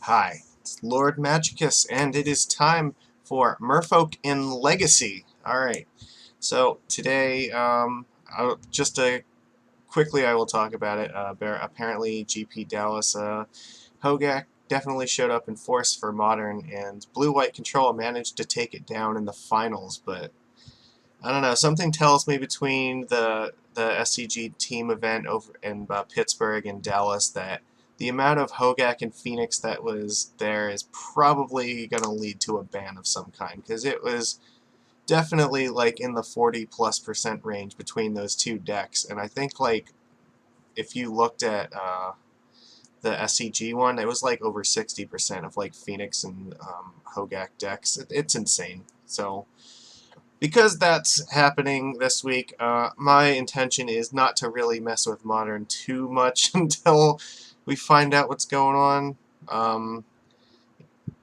Hi, it's Lord Magicus, and it is time for Merfolk in Legacy. Alright, so today, quickly I will talk about it. Apparently, GP Dallas, Hogaak definitely showed up in force for Modern, and Blue-White Control managed to take it down in the finals, but I don't know, something tells me between the SCG team event over in Pittsburgh and Dallas that the amount of Hogaak and Phoenix that was there is probably going to lead to a ban of some kind, because it was definitely like in the 40+% range between those two decks, and I think like if you looked at the SCG one, it was like over 60% of like Phoenix and Hogaak decks. It's insane. So because that's happening this week, my intention is not to really mess with Modern too much until we find out what's going on.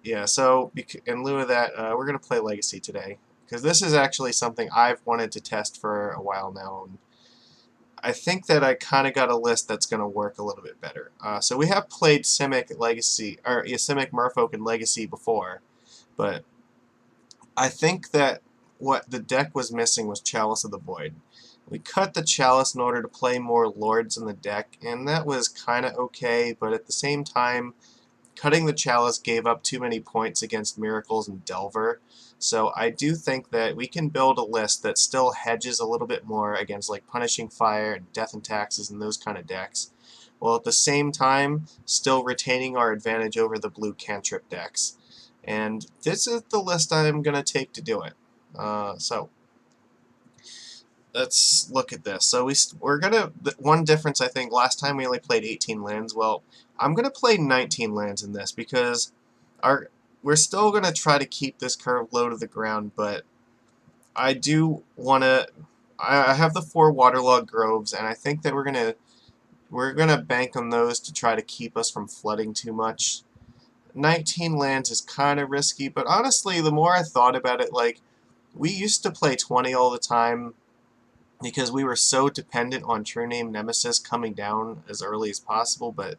Yeah, so in lieu of that, we're going to play Legacy today, because this is actually something I've wanted to test for a while now, and I think that I kind of got a list that's going to work a little bit better. So we have played Simic Legacy, or yeah, Simic Merfolk and Legacy before, but I think that what the deck was missing was Chalice of the Void. We cut the Chalice in order to play more Lords in the deck, and that was kind of okay, but at the same time, cutting the Chalice gave up too many points against Miracles and Delver. So I do think that we can build a list that still hedges a little bit more against like Punishing Fire and Death and Taxes and those kind of decks, while at the same time still retaining our advantage over the blue cantrip decks. And this is the list I'm going to take to do it. So let's look at this. So we're gonna one difference, I think last time we only played 18 lands. Well, I'm gonna play 19 lands in this because our we're still gonna try to keep this curve low to the ground, but I do wanna. I have the 4 waterlogged groves, and I think that we're gonna bank on those to try to keep us from flooding too much. 19 lands is kind of risky, but honestly, the more I thought about it, like we used to play 20 all the time because we were so dependent on True Name Nemesis coming down as early as possible, but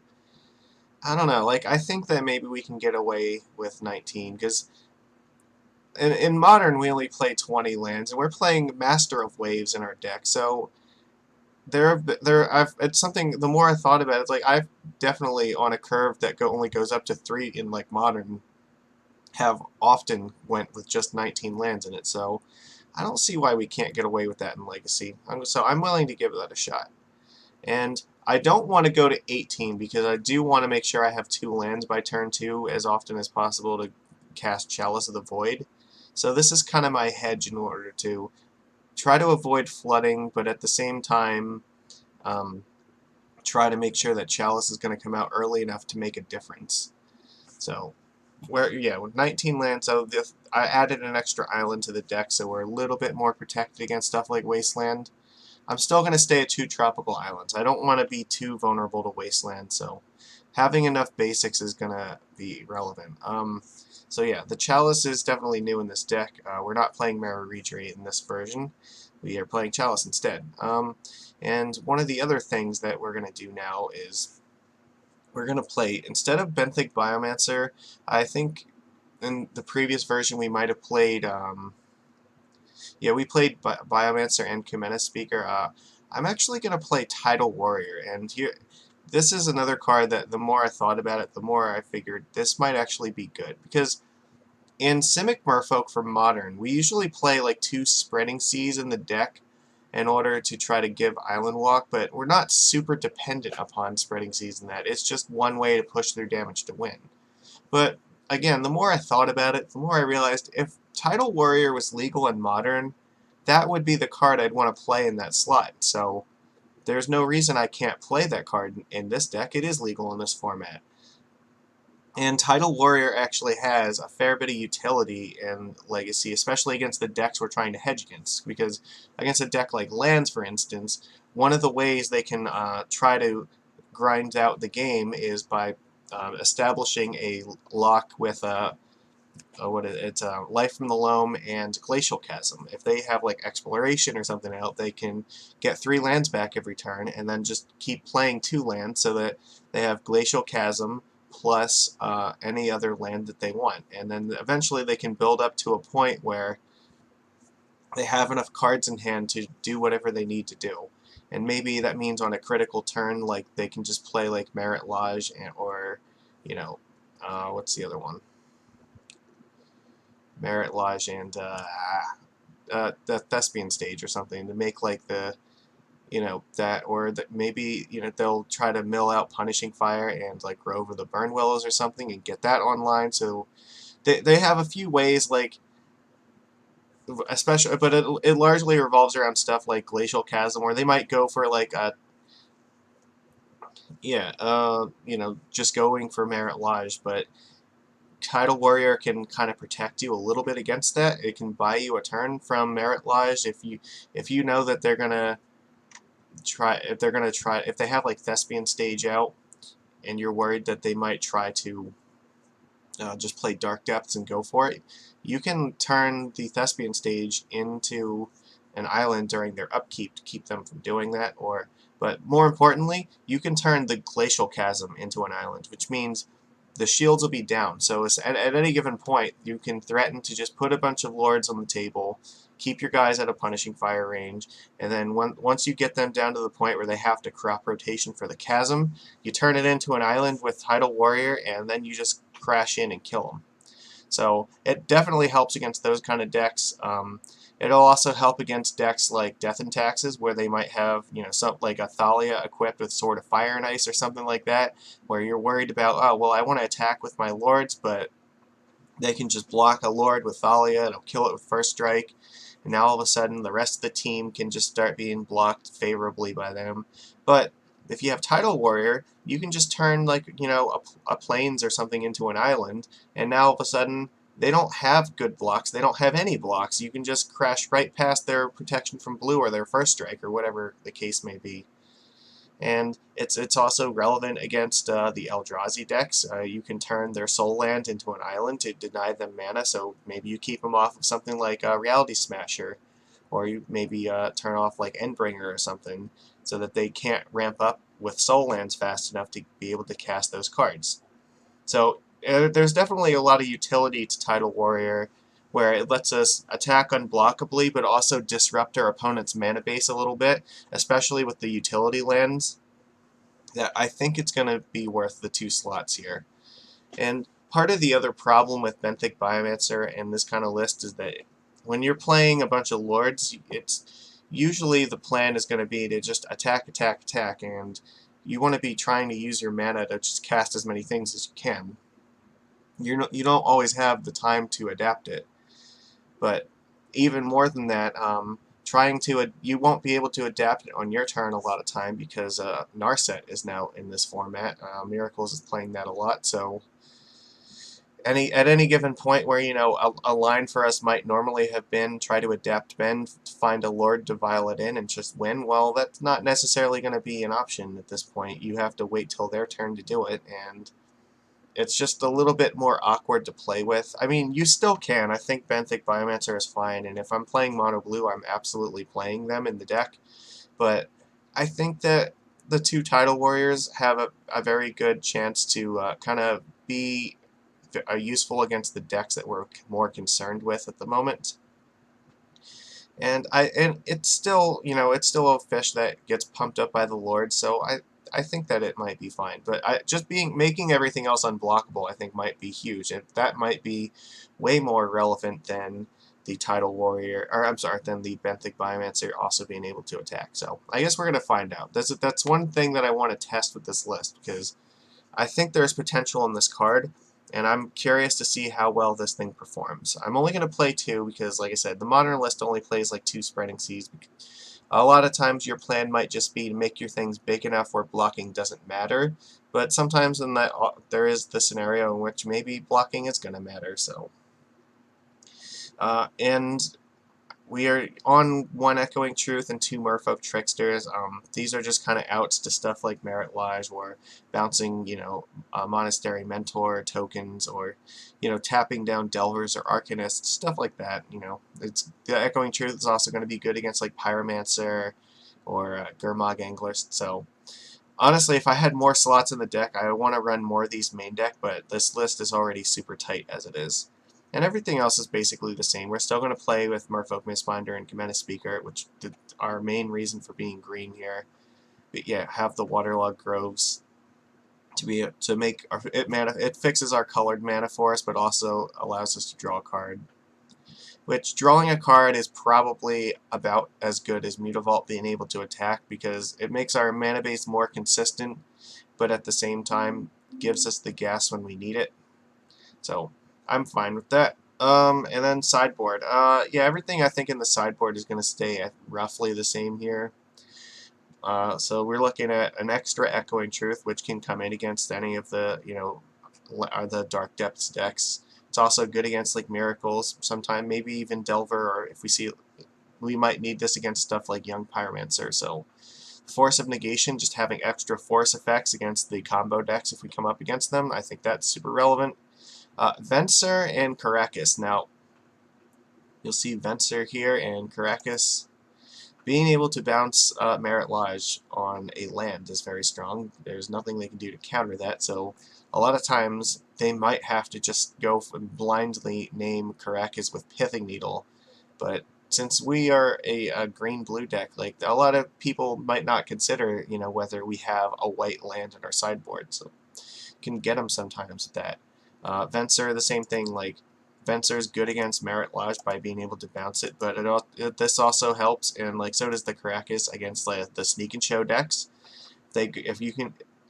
I don't know, like, I think that maybe we can get away with 19, because in Modern we only play 20 lands, and we're playing Master of Waves in our deck, so it's something, the more I thought about it, it's like, I've definitely, on a curve that only goes up to 3 in, like, Modern, have often went with just 19 lands in it, so I don't see why we can't get away with that in Legacy. So I'm willing to give that a shot. And I don't want to go to 18 because I do want to make sure I have 2 lands by turn 2 as often as possible to cast Chalice of the Void. So this is kind of my hedge in order to try to avoid flooding, but at the same time try to make sure that Chalice is going to come out early enough to make a difference. So with 19 lands, so I added an extra island to the deck, so we're a little bit more protected against stuff like Wasteland. I'm still going to stay at 2 tropical islands. I don't want to be too vulnerable to Wasteland, so having enough basics is going to be relevant. So yeah, the Chalice is definitely new in this deck. We're not playing Mara Retreat in this version. We are playing Chalice instead. And one of the other things that we're going to do now is we're going to play, instead of Benthic Biomancer, I think in the previous version we might have played, yeah, we played Biomancer and Kumena Speaker. I'm actually going to play Tidal Warrior, and this is another card that the more I thought about it, the more I figured this might actually be good, because in Simic Merfolk for Modern, we usually play like 2 Spreading Seas in the deck in order to try to give Island Walk, but we're not super dependent upon Spreading Seas in that. It's just one way to push through damage to win. But again, the more I thought about it, the more I realized if Tidal Warrior was legal in Modern, that would be the card I'd want to play in that slot. So there's no reason I can't play that card in this deck. It is legal in this format. And Tidal Warrior actually has a fair bit of utility in Legacy, especially against the decks we're trying to hedge against. Because against a deck like Lands, for instance, one of the ways they can try to grind out the game is by establishing a lock with Life from the Loam and Glacial Chasm. If they have like Exploration or something out, they can get 3 lands back every turn and then just keep playing 2 lands so that they have Glacial Chasm plus any other land that they want. And then eventually they can build up to a point where they have enough cards in hand to do whatever they need to do. And maybe that means on a critical turn, like they can just play like Merit Lodge or, you know, what's the other one? Merit Lodge and the Thespian Stage or something to make like the, you know, that, or that maybe, you know, they'll try to mill out Punishing Fire and like grow over the Burn Willows or something and get that online. So they have a few ways, like, especially, but it largely revolves around stuff like Glacial Chasm, where they might go for like a, yeah, you know, just going for Merit Lodge, but Tidal Warrior can kind of protect you a little bit against that. It can buy you a turn from Merit Lodge if you know that they're gonna try if they have like Thespian Stage out and you're worried that they might try to just play Dark Depths and go for it, you can turn the Thespian Stage into an island during their upkeep to keep them from doing that. But more importantly, you can turn the Glacial Chasm into an island, which means the shields will be down. So at any given point, you can threaten to just put a bunch of lords on the table, keep your guys at a Punishing Fire range, and then once you get them down to the point where they have to crop rotation for the chasm, you turn it into an island with Tidal Warrior, and then you just crash in and kill them. So it definitely helps against those kind of decks. It'll also help against decks like Death and Taxes, where they might have, you know, something like a Thalia equipped with Sword of Fire and Ice or something like that, where you're worried about, oh, well, I want to attack with my lords, but they can just block a lord with Thalia, it'll kill it with First Strike, and now all of a sudden the rest of the team can just start being blocked favorably by them. But if you have Tidal Warrior, you can just turn, like, you know, a plains or something into an island, and now all of a sudden they don't have good blocks, they don't have any blocks. You can just crash right past their protection from blue or their First Strike or whatever the case may be. And it's also relevant against the Eldrazi decks. You can turn their Soul Land into an island to deny them mana, so maybe you keep them off of something like Reality Smasher, or you maybe turn off like Endbringer or something, so that they can't ramp up with Soul Lands fast enough to be able to cast those cards. So there's definitely a lot of utility to Tidal Warrior, where it lets us attack unblockably, but also disrupt our opponent's mana base a little bit, especially with the utility lands. That I think it's going to be worth the 2 slots here. And part of the other problem with Benthic Biomancer and this kind of list is that when you're playing a bunch of lords, it's usually the plan is going to be to just attack, attack, attack, and you want to be trying to use your mana to just cast as many things as you can. You don't always have the time to adapt it, but even more than that, you won't be able to adapt it on your turn a lot of time because Narset is now in this format. Miracles is playing that a lot, so at any given point where, you know, a line for us might normally have been try to adapt Ben, find a lord to vial it in and just win, well, that's not necessarily going to be an option at this point. You have to wait till their turn to do it, and it's just a little bit more awkward to play with. I mean, you still can. I think Benthic Biomancer is fine, and if I'm playing Mono Blue, I'm absolutely playing them in the deck. But I think that the 2 Tidal Warriors have a very good chance to kind of be useful against the decks that we're more concerned with at the moment. And it's still, you know, it's still a fish that gets pumped up by the Lord, so I think that it might be fine. But just making everything else unblockable, I think, might be huge, and that might be way more relevant than the Tidal Warrior, or I'm sorry, than the Benthic Biomancer also being able to attack. So I guess we're gonna find out. That's one thing that I want to test with this list, because I think there's potential in this card, and I'm curious to see how well this thing performs. I'm only going to play 2 because, like I said, the modern list only plays like 2 Spreading Seas. A lot of times your plan might just be to make your things big enough where blocking doesn't matter, but sometimes in that there is the scenario in which maybe blocking is going to matter. So, and we are on 1 Echoing Truth and 2 Merfolk Tricksters. These are just kind of outs to stuff like Merit Lodge, or bouncing, you know, Monastery Mentor tokens, or, you know, tapping down Delvers or Arcanists, stuff like that. You know, the Echoing Truth is also going to be good against like Pyromancer or Gurmag Anglers. So Honestly, if I had more slots in the deck, I want to run more of these main deck, but this list is already super tight as it is. And everything else is basically the same. We're still going to play with Merfolk Mistbinder and Commander Speaker, which is our main reason for being green here. But yeah, have the Waterlogged Groves to make it fixes our colored mana for us, but also allows us to draw a card. Which drawing a card is probably about as good as Mutavault being able to attack, because it makes our mana base more consistent, but at the same time gives us the gas when we need it. So I'm fine with that. And then sideboard. Yeah, everything I think in the sideboard is going to stay at roughly the same here. So we're looking at an extra Echoing Truth, which can come in against any of the, the Dark Depths decks. It's also good against like Miracles, sometime maybe even Delver, or if we see, we might need this against stuff like Young Pyromancer. So Force of Negation, just having extra force effects against the combo decks if we come up against them, I think that's super relevant. Venser and Karakas. Now, you'll see Venser here and Karakas. Being able to bounce Merit Lodge on a land is very strong. There's nothing they can do to counter that, so a lot of times they might have to just go and blindly name Karakas with Pithing Needle. But since we are a green-blue deck, like a lot of people might not consider, whether we have a white land in our sideboard, so you can get them sometimes with that. Venser, the same thing, like Venser is good against Merit Lodge by being able to bounce it, but this also helps, and like so does the Karakas against the Sneak and Show decks.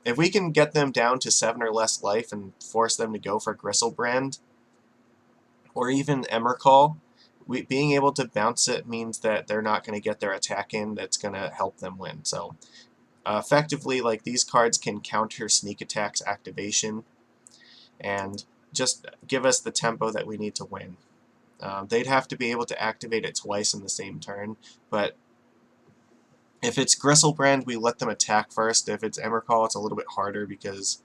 If we can get them down to 7 or less life and force them to go for Gristlebrand or even Emrakul, being able to bounce it means that they're not going to get their attack in. That's going to help them win. So effectively, like these cards can counter Sneak Attack's activation and just give us the tempo that we need to win. They'd have to be able to activate it twice in the same turn, but if it's Gristlebrand, we let them attack first. If it's Emrakul, it's a little bit harder because,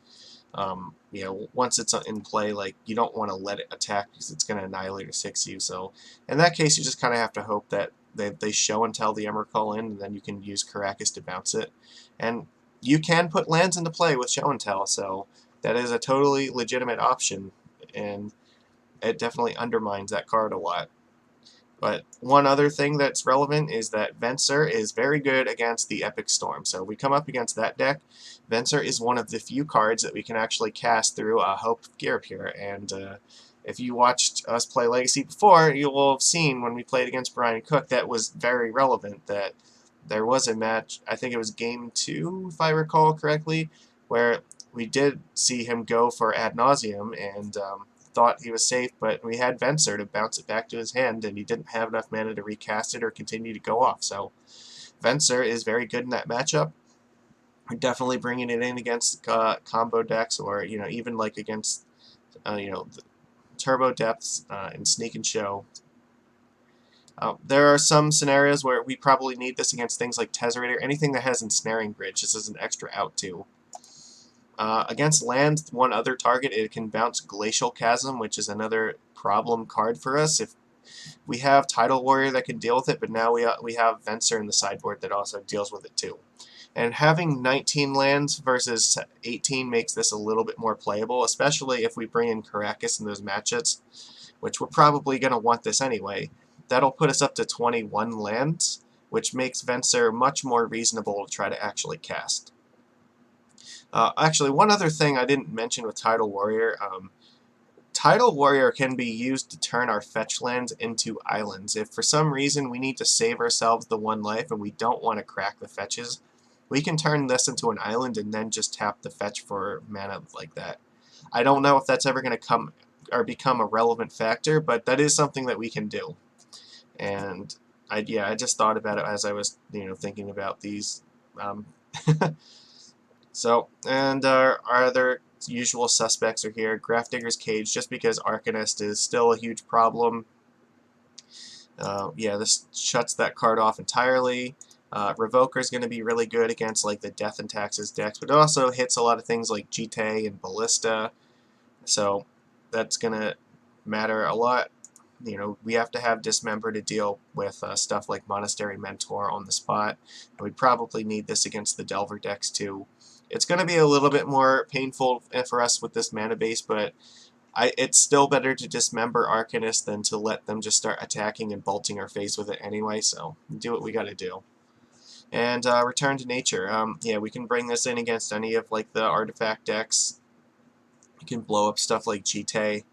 once it's in play, like you don't want to let it attack because it's going to annihilate or 6 you. So in that case, you just kind of have to hope that they show and tell the Emrakul in, and then you can use Karakas to bounce it. And you can put lands into play with show and tell, so that is a totally legitimate option, and it definitely undermines that card a lot. But one other thing that's relevant is that Venser is very good against the Epic Storm. So we come up against that deck. Venser is one of the few cards that we can actually cast through Hope of Garapir. And if you watched us play Legacy before, you will have seen when we played against Brian Cook that was very relevant. That there was a match, I think it was Game 2, if I recall correctly, where we did see him go for Ad Nauseam and thought he was safe, but we had Venser to bounce it back to his hand, and he didn't have enough mana to recast it or continue to go off. So Venser is very good in that matchup. We're definitely bringing it in against combo decks, or even like against the Turbo Depths and Sneak and Show. There are some scenarios where we probably need this against things like Tezzerator, anything that has Ensnaring Bridge. This is an extra out too. Against land, one other target, it can bounce Glacial Chasm, which is another problem card for us. If we have Tidal Warrior that can deal with it, but now we have Venser in the sideboard that also deals with it too. And having 19 lands versus 18 makes this a little bit more playable, especially if we bring in Karakas in those matchups, which we're probably going to want this anyway. That'll put us up to 21 lands, which makes Venser much more reasonable to try to actually cast. Actually, one other thing I didn't mention with Tidal Warrior, Tidal Warrior can be used to turn our fetch lands into islands. If for some reason we need to save ourselves the 1 life and we don't want to crack the fetches, we can turn this into an island and then just tap the fetch for mana like that. I don't know if that's ever going to come or become a relevant factor, but that is something that we can do. And I just thought about it as I was thinking about these. So, and our other usual suspects are here. Grafdigger's Cage, just because Arcanist is still a huge problem. This shuts that card off entirely. Revoker is going to be really good against like the Death and Taxes decks, but it also hits a lot of things like GT and Ballista, so that's going to matter a lot. You know, we have to have Dismember to deal with stuff like Monastery Mentor on the spot, and we probably need this against the Delver decks too. It's going to be a little bit more painful for us with this mana base, but it's still better to Dismember Arcanist than to let them just start attacking and bolting our face with it anyway, so do what we gotta do. And Return to Nature. Yeah, we can bring this in against any of like the artifact decks. You can blow up stuff like Jite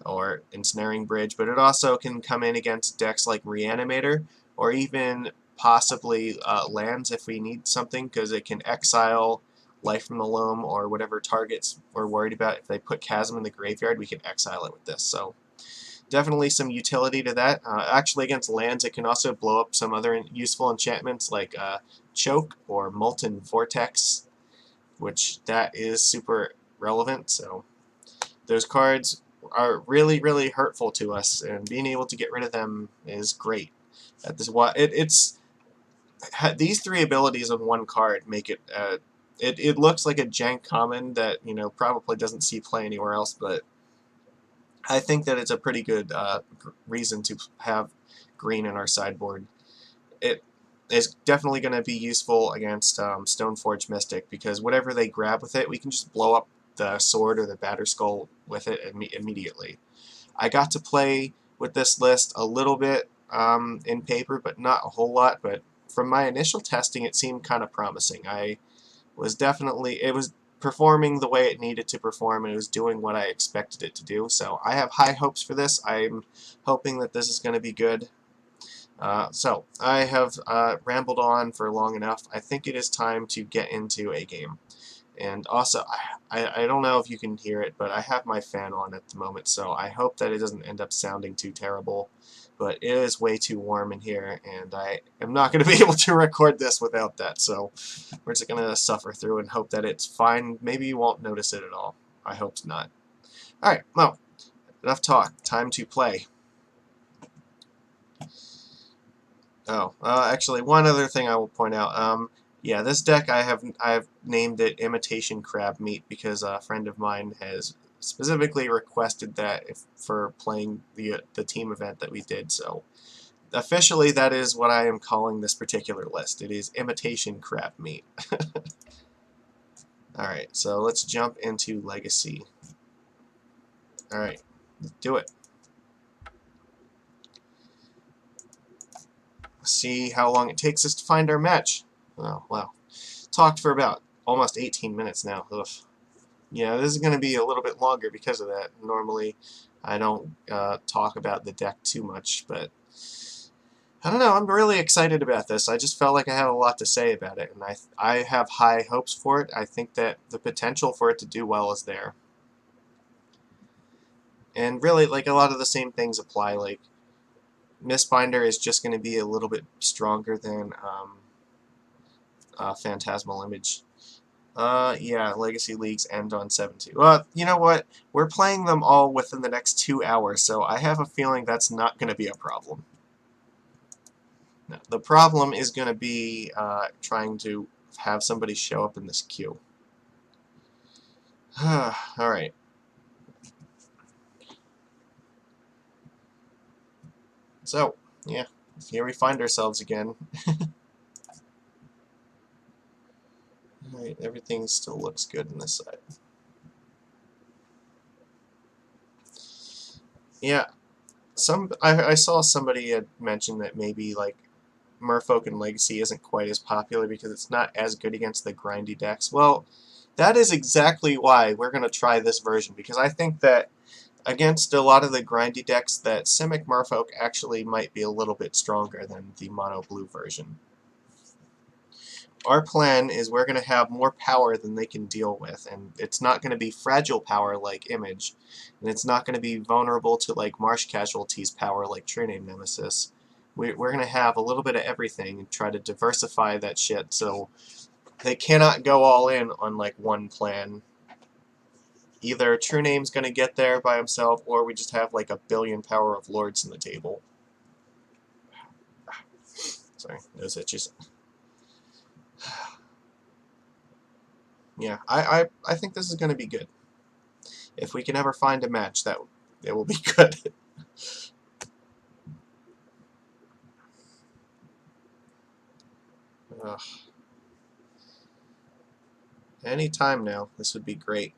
or Ensnaring Bridge, but it also can come in against decks like Reanimator, or even possibly lands if we need something, because it can exile Life from the Loam or whatever targets we're worried about. If they put Chasm in the graveyard, we can exile it with this. So definitely some utility to that. Actually, against lands, it can also blow up some other useful enchantments like Choke or Molten Vortex, which that is super relevant. So those cards are really, really hurtful to us, and being able to get rid of them is great. It's these three abilities on one card make it. It looks like a jank common that probably doesn't see play anywhere else, but I think that it's a pretty good reason to have green in our sideboard. It is definitely going to be useful against Stoneforge Mystic, because whatever they grab with it, we can just blow up the sword or the Batter Skull with it immediately. I got to play with this list a little bit in paper, but not a whole lot. But from my initial testing, it seemed kind of promising. It was performing the way it needed to perform, and it was doing what I expected it to do. So I have high hopes for this. I'm hoping that this is going to be good. So I have rambled on for long enough. I think it is time to get into a game. And also, I don't know if you can hear it, but I have my fan on at the moment, so I hope that it doesn't end up sounding too terrible. But it is way too warm in here, and I am not going to be able to record this without that, so we're just going to suffer through and hope that it's fine. Maybe you won't notice it at all. I hope not. Alright, well, enough talk. Time to play. Oh, actually, one other thing I will point out. Yeah, this deck I've named it Imitation Crab Meat because a friend of mine has specifically requested that for playing the team event that we did. So officially, that is what I am calling this particular list. It is Imitation Crab Meat. All right, so let's jump into Legacy. All right, let's do it. See how long it takes us to find our match. Oh, wow. Talked for about almost 18 minutes now. Ugh. Yeah, this is going to be a little bit longer because of that. Normally, I don't talk about the deck too much, but I don't know. I'm really excited about this. I just felt like I had a lot to say about it, and I have high hopes for it. I think that the potential for it to do well is there. And really, like, a lot of the same things apply. Like, Mistbinder is just going to be a little bit stronger than Phantasmal Image. Yeah, Legacy Leagues end on 7-2. Well, you know what? We're playing them all within the next 2 hours, so I have a feeling that's not going to be a problem. No, the problem is going to be trying to have somebody show up in this queue. Alright. So, yeah, here we find ourselves again. Alright, everything still looks good on this side. Yeah, I saw somebody had mentioned that maybe, like, Merfolk and Legacy isn't quite as popular because it's not as good against the grindy decks. Well, that is exactly why we're going to try this version, because I think that against a lot of the grindy decks, that Simic Merfolk actually might be a little bit stronger than the mono blue version. Our plan is we're going to have more power than they can deal with, and it's not going to be fragile power like Image, and it's not going to be vulnerable to like Marsh Casualties power like True Name Nemesis. We're going to have a little bit of everything and try to diversify that shit, so they cannot go all in on like one plan. Either True Name's going to get there by himself, or we just have like a billion power of lords in the table. Sorry, those itches. Yeah, I think this is going to be good. If we can ever find a match, that it will be good. Ugh. Any time now, this would be great.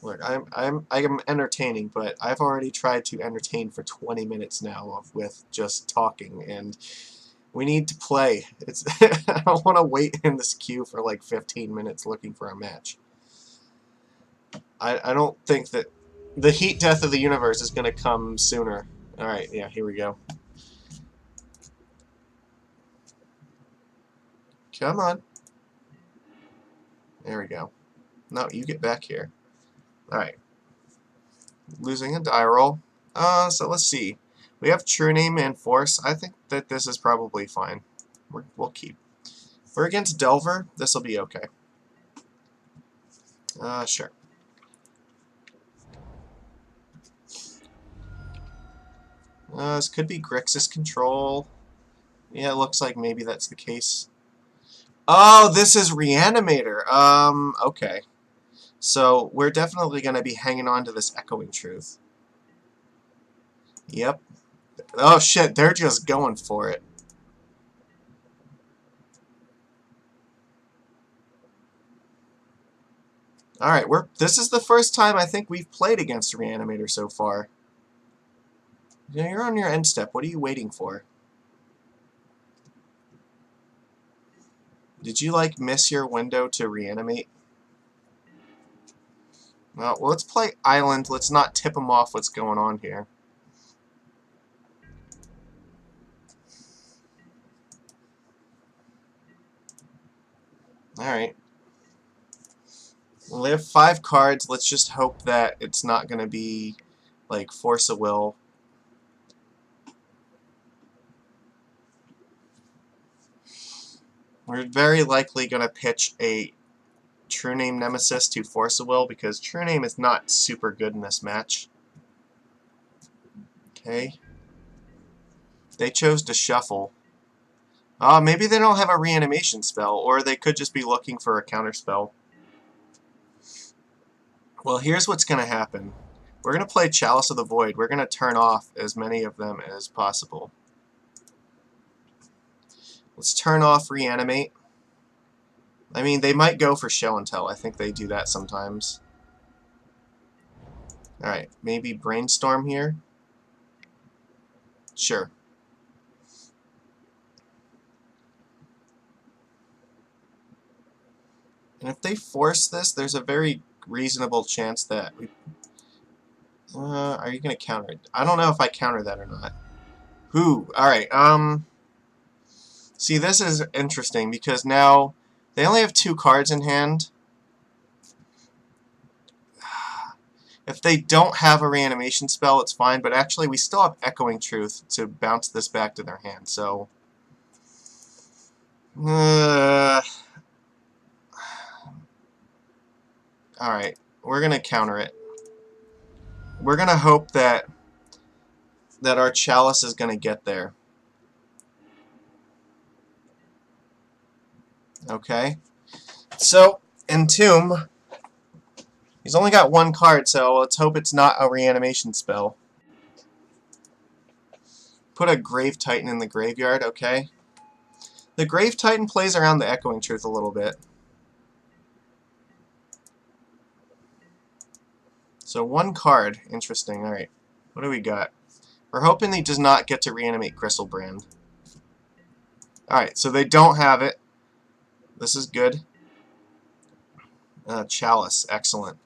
Look, I'm entertaining, but I've already tried to entertain for 20 minutes now with just talking, and we need to play. It's I don't want to wait in this queue for like 15 minutes looking for a match. I don't think that the heat death of the universe is going to come sooner. All right, yeah, here we go. Come on. There we go. No, you get back here. All right. Losing a die roll. So let's see. We have True Name and Force. I think that this is probably fine. We'll keep. We're against Delver. This will be okay. Sure. This could be Grixis control. Yeah, it looks like maybe that's the case. Oh, this is Reanimator. Okay. So we're definitely going to be hanging on to this Echoing Truth. Yep. Oh shit, they're just going for it. Alright, this is the first time I think we've played against a Reanimator so far. You're on your end step. What are you waiting for? Did you, like, miss your window to reanimate? Well, let's play Island. Let's not tip them off what's going on here. Alright. Well, they have 5 cards. Let's just hope that it's not going to be, like, Force of Will. We're very likely going to pitch a True Name Nemesis to Force of Will because True Name is not super good in this match. Okay. They chose to shuffle. Maybe they don't have a reanimation spell, or they could just be looking for a counter spell. Well, here's what's going to happen. We're going to play Chalice of the Void. We're going to turn off as many of them as possible. Let's turn off Reanimate. I mean, they might go for Show and Tell. I think they do that sometimes. Alright, maybe Brainstorm here? Sure. And if they force this, there's a very reasonable chance that we... are you going to counter it? I don't know if I counter that or not. Alright, see, this is interesting because now they only have 2 cards in hand. If they don't have a reanimation spell, it's fine, but actually we still have Echoing Truth to bounce this back to their hand, so... Alright, we're going to counter it. We're going to hope that our Chalice is going to get there. Okay. So, Entomb, he's only got 1 card, so let's hope it's not a reanimation spell. Put a Grave Titan in the graveyard, okay. The Grave Titan plays around the Echoing Truth a little bit. So 1 card. Interesting. Alright. What do we got? We're hoping he does not get to reanimate Gristlebrand. Alright, so they don't have it. This is good. Chalice. Excellent.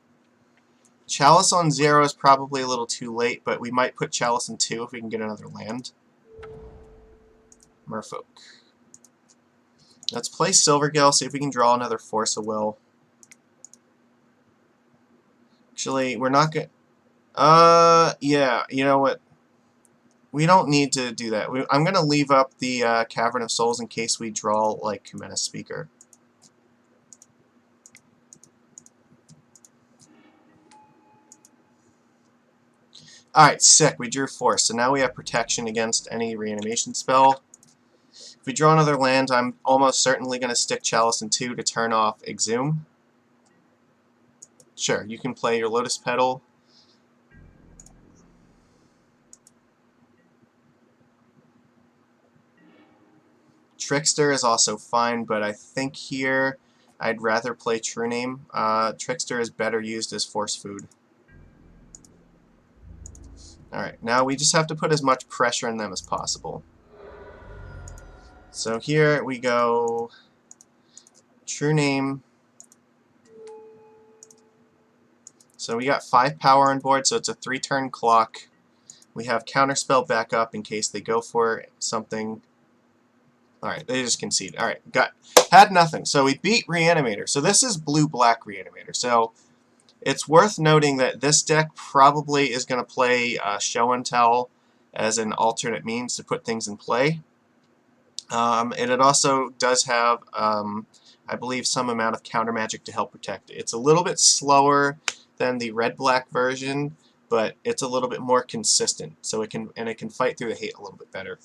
Chalice on 0 is probably a little too late, but we might put Chalice in 2 if we can get another land. Merfolk. Let's play Silvergill, see if we can draw another Force of Will. Actually, we're not going to... yeah, you know what? We don't need to do that. I'm going to leave up the Cavern of Souls in case we draw, like, Kumena Speaker. Alright, sick. We drew Force, so now we have protection against any reanimation spell. If we draw another land, I'm almost certainly going to stick Chalice in 2 to turn off Exhume. Sure, you can play your Lotus Petal. Trickster is also fine, but I think here I'd rather play True Name. Trickster is better used as force food. Alright, now we just have to put as much pressure on them as possible. So here we go, True Name. So we got 5 power on board, so it's a 3-turn clock. We have Counterspell back up in case they go for something. Alright, they just concede. Alright, had nothing. So we beat Reanimator. So this is blue-black Reanimator. So it's worth noting that this deck probably is going to play Show and Tell as an alternate means to put things in play. And it also does have, I believe, some amount of counter magic to help protect it. It's a little bit slower than the red-black version, but it's a little bit more consistent, so it can fight through the hate a little bit better.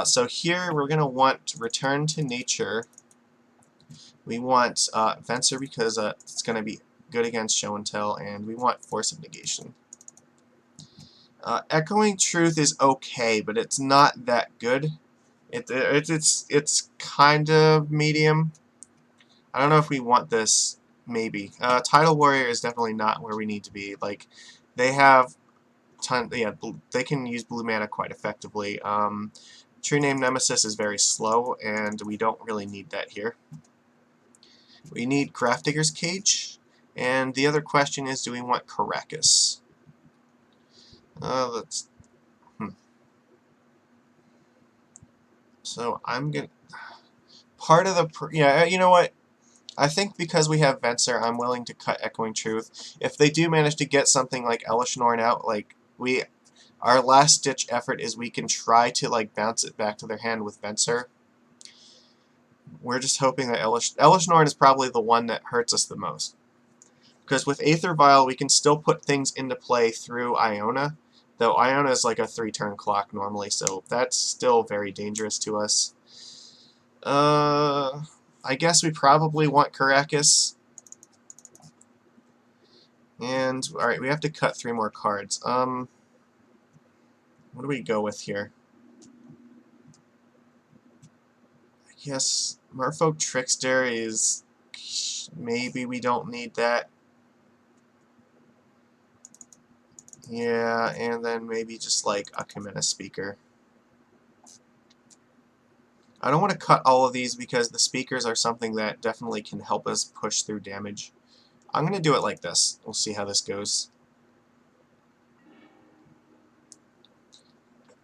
So here we're going to want Return to Nature. We want Fencer because it's going to be good against Show and Tell, and we want Force of Negation. Echoing Truth is okay, but it's not that good. It's kind of medium. I don't know if we want this. Maybe. Tidal Warrior is definitely not where we need to be. Like, they have they can use blue mana quite effectively. True Name Nemesis is very slow, and we don't really need that here. We need Grafdigger's Cage, and the other question is, do we want Caracas? So I'm gonna part of the you know what? I think because we have Venser, I'm willing to cut Echoing Truth. If they do manage to get something like Elesh Norn out, like our last ditch effort is we can try to like bounce it back to their hand with Venser. We're just hoping that Elesh Norn is probably the one that hurts us the most. Because with Aether Vial, we can still put things into play through Iona, though Iona is like a 3-turn clock normally, so that's still very dangerous to us. I guess we probably want Caracas. And, alright, we have to cut 3 more cards. What do we go with here? I guess Merfolk Trickster is... maybe we don't need that. Yeah, and then maybe just like a Kamina Speaker. I don't want to cut all of these because the speakers are something that definitely can help us push through damage. I'm going to do it like this. We'll see how this goes.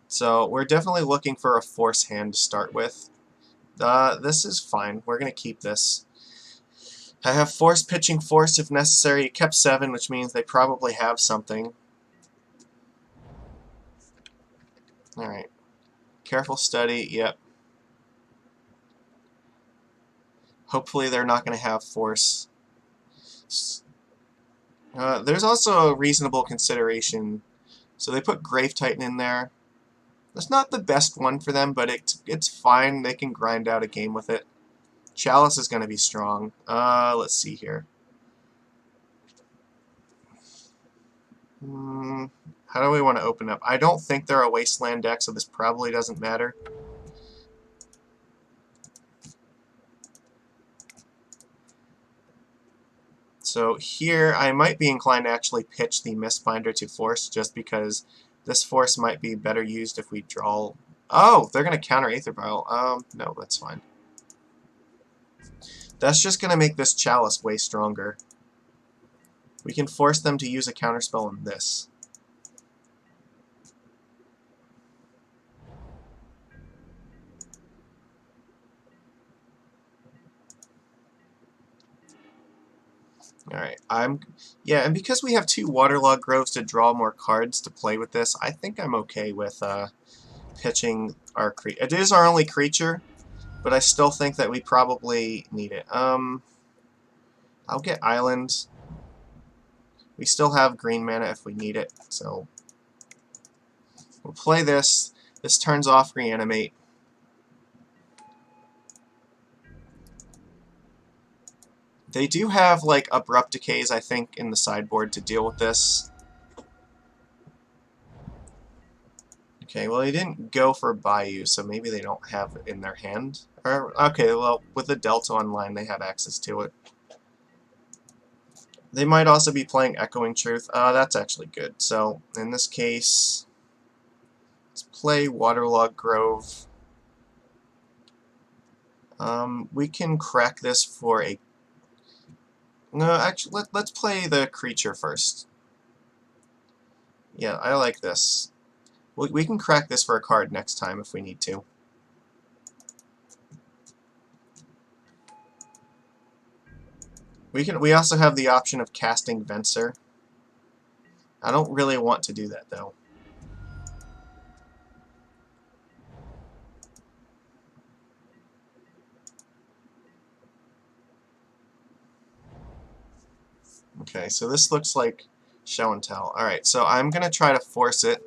So we're definitely looking for a force hand to start with. This is fine. We're going to keep this. I have force pitching force if necessary. It kept 7, which means they probably have something. Alright. Careful study. Yep. Hopefully they're not going to have force. There's also a reasonable consideration. So they put Grave Titan in there. That's not the best one for them, but it's fine. They can grind out a game with it. Chalice is going to be strong. Let's see here. How do we want to open up? I don't think they're a Wasteland deck, so this probably doesn't matter. So here, I might be inclined to actually pitch the Mistfinder to Force, just because this Force might be better used if we draw... Oh, they're going to counter Aether Vial. No, that's fine. That's just going to make this Chalice way stronger. We can force them to use a counterspell on this. Alright, yeah, and because we have 2 Waterlogged Groves to draw more cards to play with this, I think I'm okay with pitching our creature. It is our only creature, but I still think that we probably need it. I'll get Island. We still have green mana if we need it, so we'll play this. This turns off Reanimate. They do have, like, Abrupt Decays, I think, in the sideboard to deal with this. Okay, well, they didn't go for Bayou, so maybe they don't have it in their hand. Okay, well, with the Delta Online, they have access to it. They might also be playing Echoing Truth. That's actually good. So, in this case, let's play Waterlogged Grove. We can crack this for a... No, actually, let's play the creature first. Yeah, I like this. We can crack this for a card next time if we need to. We also have the option of casting Venser. I don't really want to do that, though. Okay, so this looks like show and tell. Alright, so I'm going to try to force it.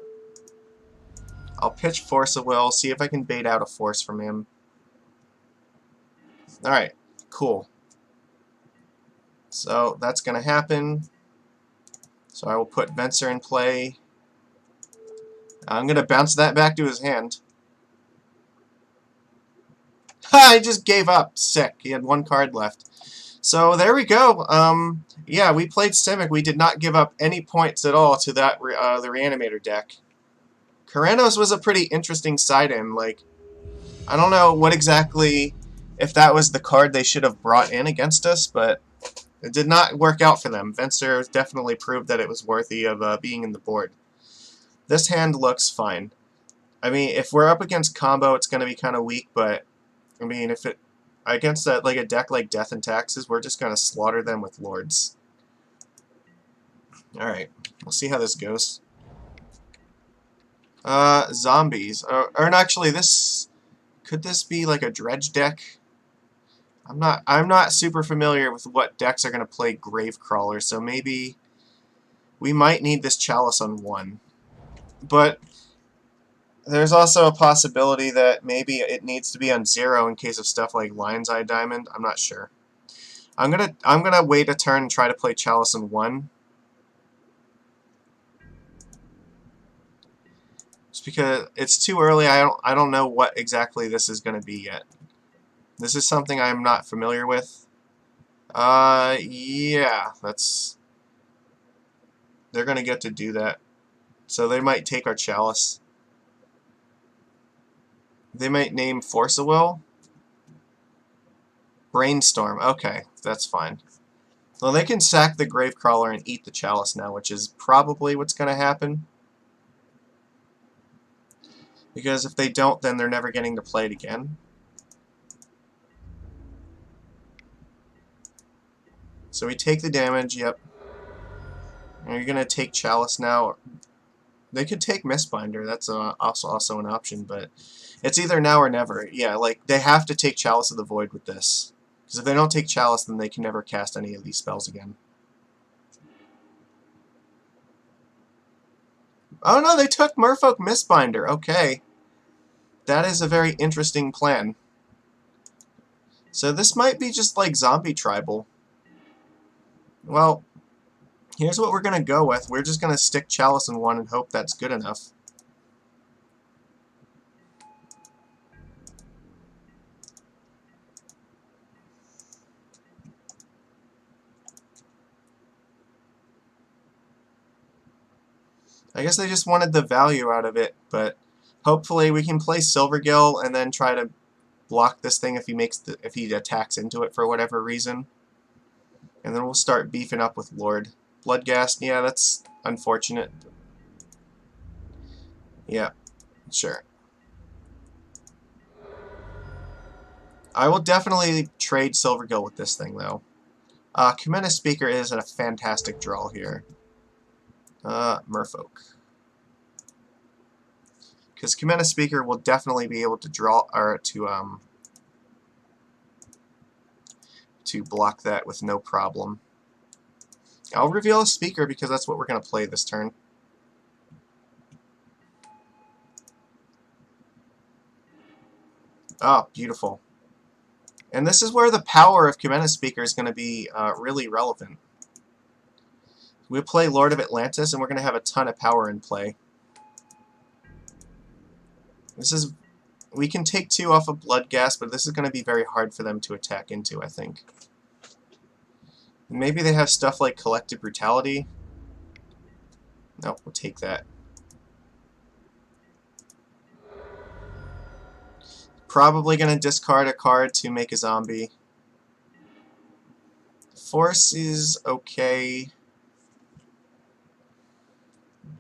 I'll pitch Force of Will, see if I can bait out a force from him. Alright, cool. So that's going to happen. So I will put Venser in play. I'm going to bounce that back to his hand. Ha! He just gave up. Sick. He had one card left. So there we go. Yeah, we played Simic. We did not give up any points at all to that the Reanimator deck. Karanos was a pretty interesting side-in. Like, I don't know what exactly, if that was the card they should have brought in against us, but it did not work out for them. Venser definitely proved that it was worthy of being in the board. This hand looks fine. I mean, if we're up against combo, it's going to be kind of weak, but I mean, if it against that like a deck like Death and Taxes, we're just going to slaughter them with Lords. Alright, we'll see how this goes. Zombies. Or actually, this... Could this be like a Dredge deck? I'm not super familiar with what decks are going to play Gravecrawler, so maybe we might need this Chalice on 1. But there's also a possibility that maybe it needs to be on 0 in case of stuff like Lion's Eye Diamond. I'm not sure. I'm gonna wait a turn and try to play Chalice on 1. Just because it's too early, I don't know what exactly this is going to be yet. This is something I'm not familiar with. Yeah, they're going to get to do that. So they might take our Chalice. They might name Force of Will. Brainstorm. Okay, that's fine. Well, they can sack the Gravecrawler and eat the Chalice now, which is probably what's going to happen. Because if they don't, then they're never getting to play it again. So we take the damage, yep. And you're going to take Chalice now. They could take Mistbinder, that's also an option, but it's either now or never. Yeah, like, they have to take Chalice of the Void with this. Because if they don't take Chalice, then they can never cast any of these spells again. Oh no, they took Merfolk Mistbinder, okay. That is a very interesting plan. So this might be just like Zombie Tribal. Well, here's what we're going to go with. We're just going to stick Chalice in 1 and hope that's good enough. I guess they just wanted the value out of it, but hopefully we can play Silvergill and then try to block this thing if he attacks into it for whatever reason. And then we'll start beefing up with Lord. Bloodghast, yeah, that's unfortunate. Yeah, sure. I will definitely trade Silvergill with this thing, though. Kamena Speaker is a fantastic draw here. Merfolk. Because Kamena Speaker will definitely be able to draw, or to block that with no problem. I'll reveal a Speaker because that's what we're going to play this turn. Oh, beautiful. And this is where the power of Kamena Speaker is going to be really relevant. We'll play Lord of Atlantis, and we're going to have a ton of power in play. This is We can take 2 off of Blood Gas, but this is going to be very hard for them to attack into, I think. Maybe they have stuff like Collective Brutality. No, we'll take that. Probably going to discard a card to make a zombie. Force is okay.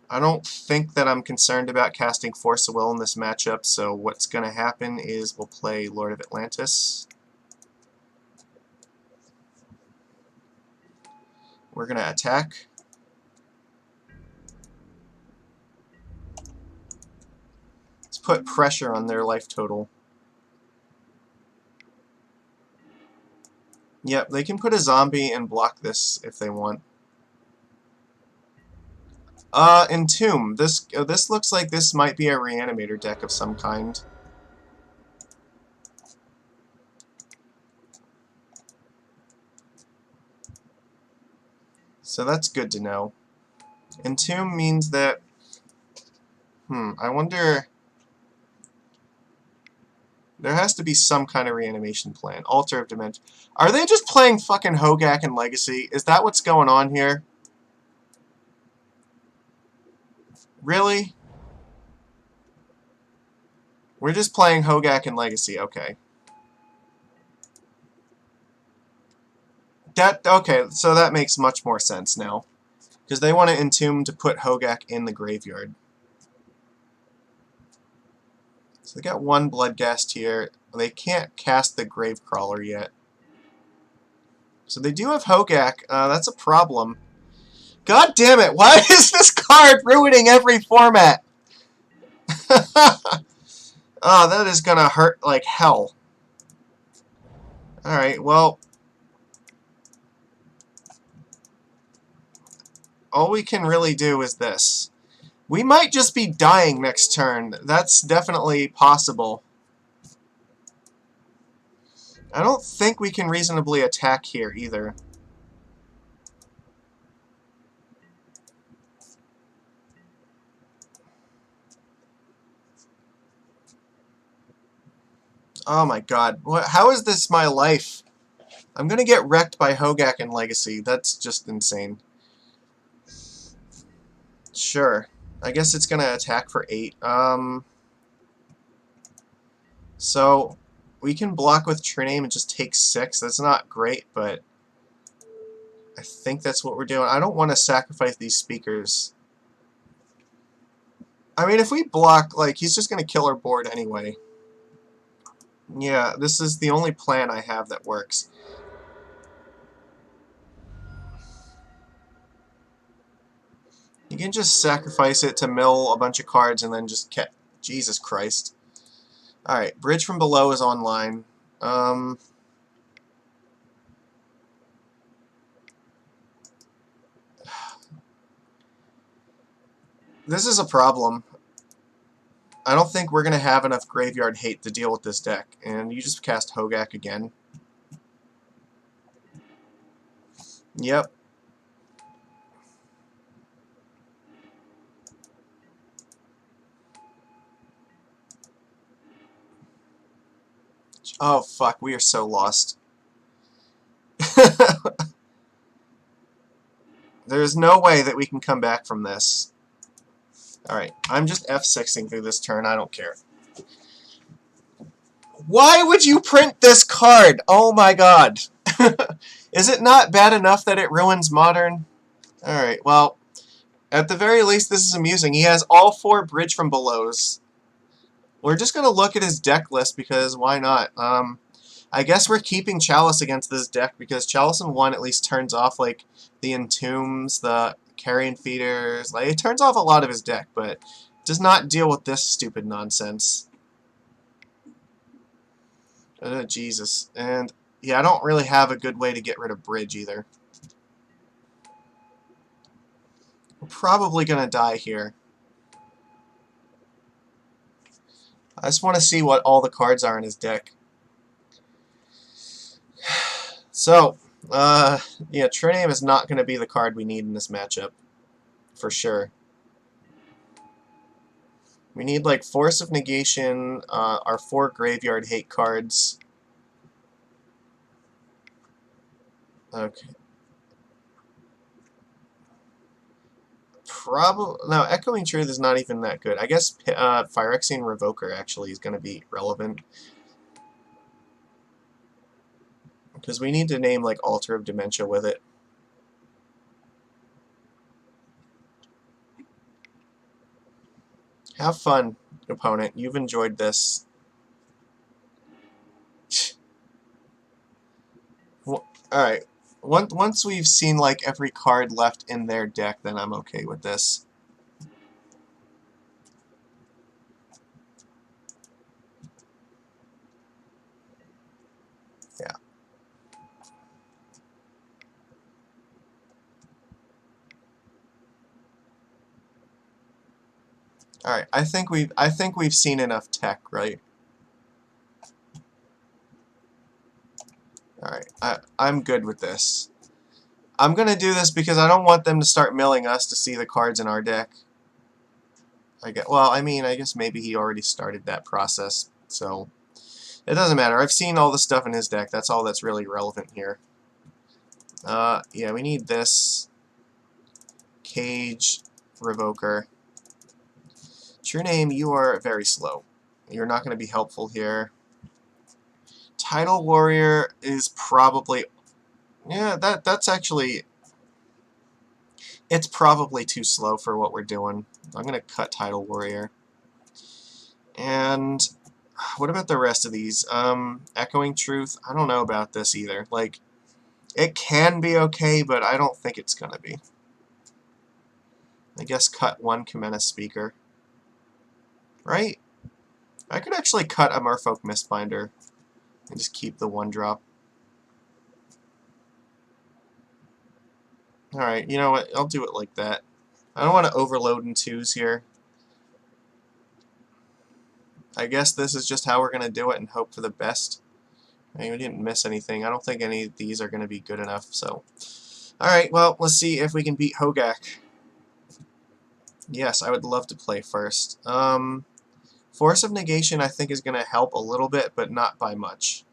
I don't think that I'm concerned about casting Force of Will in this matchup, so what's going to happen is we'll play Lord of Atlantis. We're going to attack. Let's put pressure on their life total. Yep, they can put a zombie and block this if they want. Entomb. This looks like this might be a Reanimator deck of some kind. So that's good to know. Entomb means that... I wonder... There has to be some kind of reanimation plan. Altar of Dimension. Are they just playing fucking Hogaak and Legacy? Is that what's going on here? Really? We're just playing Hogaak and Legacy, okay. Okay, so that makes much more sense now. Because they want to Entomb to put Hogaak in the graveyard. So they got 1 Bloodghast here. They can't cast the Gravecrawler yet. So they do have Hogaak. That's a problem. God damn it! Why is this card ruining every format? Oh, that is gonna hurt like hell. Alright, well... all we can really do is this. We might just be dying next turn. That's definitely possible. I don't think we can reasonably attack here either. Oh my god. How is this my life? I'm gonna get wrecked by Hogaak and Legacy. That's just insane. Sure. I guess it's gonna attack for 8. So, we can block with True Name and just take 6. That's not great, but I think that's what we're doing. I don't want to sacrifice these speakers. I mean, if we block, like, he's just gonna kill our board anyway. Yeah, this is the only plan I have that works. You can just sacrifice it to mill a bunch of cards and then just Jesus Christ. Alright, Bridge from Below is online. This is a problem. I don't think we're going to have enough graveyard hate to deal with this deck. And you just cast Hogaak again. Yep. Oh, fuck. We are so lost. There's no way that we can come back from this. Alright, I'm just F6ing through this turn. I don't care. Why would you print this card? Oh my god. Is it not bad enough that it ruins Modern? Alright, well, at the very least, this is amusing. He has all 4 Bridge from Belows. We're just going to look at his deck list because why not? I guess we're keeping Chalice against this deck because Chalice in 1 at least turns off like the Entombs, the Carrion Feeders. Like, it turns off a lot of his deck, but does not deal with this stupid nonsense. Jesus. And yeah, I don't really have a good way to get rid of Bridge either. We're probably going to die here. I just want to see what all the cards are in his deck. So, yeah, True Name is not going to be the card we need in this matchup. For sure. We need like Force of Negation, our 4 Graveyard Hate cards. Okay. Probably no. Echoing Truth is not even that good. I guess Phyrexian Revoker actually is going to be relevant because we need to name like Altar of Dementia with it. Have fun, opponent. You've enjoyed this. Well, all right. Once we've seen like every card left in their deck, then I'm okay with this. Yeah. All right. I think we've seen enough tech, right? All right. I'm good with this. I'm gonna do this because I don't want them to start milling us to see the cards in our deck. Well, I mean, I guess maybe he already started that process, so it doesn't matter. I've seen all the stuff in his deck. That's all that's really relevant here. Yeah, we need this. Cage, Revoker. True name, you are very slow. You're not going to be helpful here. Title Warrior is probably... Yeah, that's actually... It's probably too slow for what we're doing. I'm going to cut Title Warrior. And what about the rest of these? Echoing Truth, I don't know about this either. Like, it can be okay, but I don't think it's going to be. I guess cut one Kamena Speaker. Right? I could actually cut a Merfolk Mistbinder and just keep the 1-drop. Alright, you know what? I'll do it like that. I don't want to overload in 2s here. I guess this is just how we're going to do it and hope for the best. I mean, we didn't miss anything. I don't think any of these are going to be good enough, so... Alright, well, let's see if we can beat Hogaak. Yes, I would love to play first. Force of Negation I think is going to help a little bit, but not by much.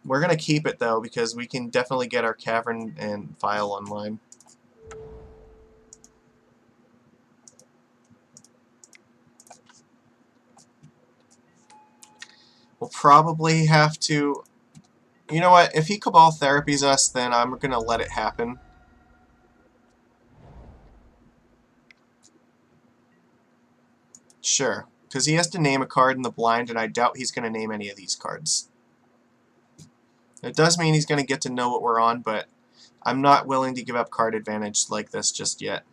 We're going to keep it, though, because we can definitely get our Cavern and Vial online. We'll probably have to... You know what? If he Cabal Therapies us, then I'm going to let it happen. Sure. Because he has to name a card in the blind, and I doubt he's going to name any of these cards. It does mean he's going to get to know what we're on, but I'm not willing to give up card advantage like this just yet.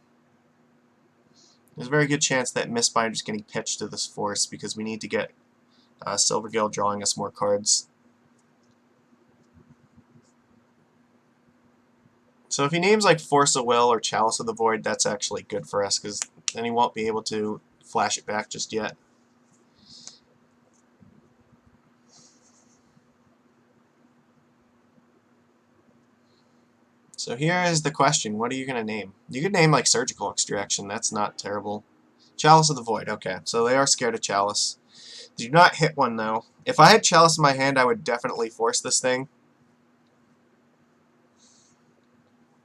There's a very good chance that Mistbinder's getting pitched to this Force because we need to get Silvergill drawing us more cards. So if he names like Force of Will or Chalice of the Void, that's actually good for us because then he won't be able to flash it back just yet. So here is the question. What are you going to name? You could name like Surgical Extraction. That's not terrible. Chalice of the Void. Okay, so they are scared of Chalice. Do not hit one, though. If I had Chalice in my hand, I would definitely force this thing.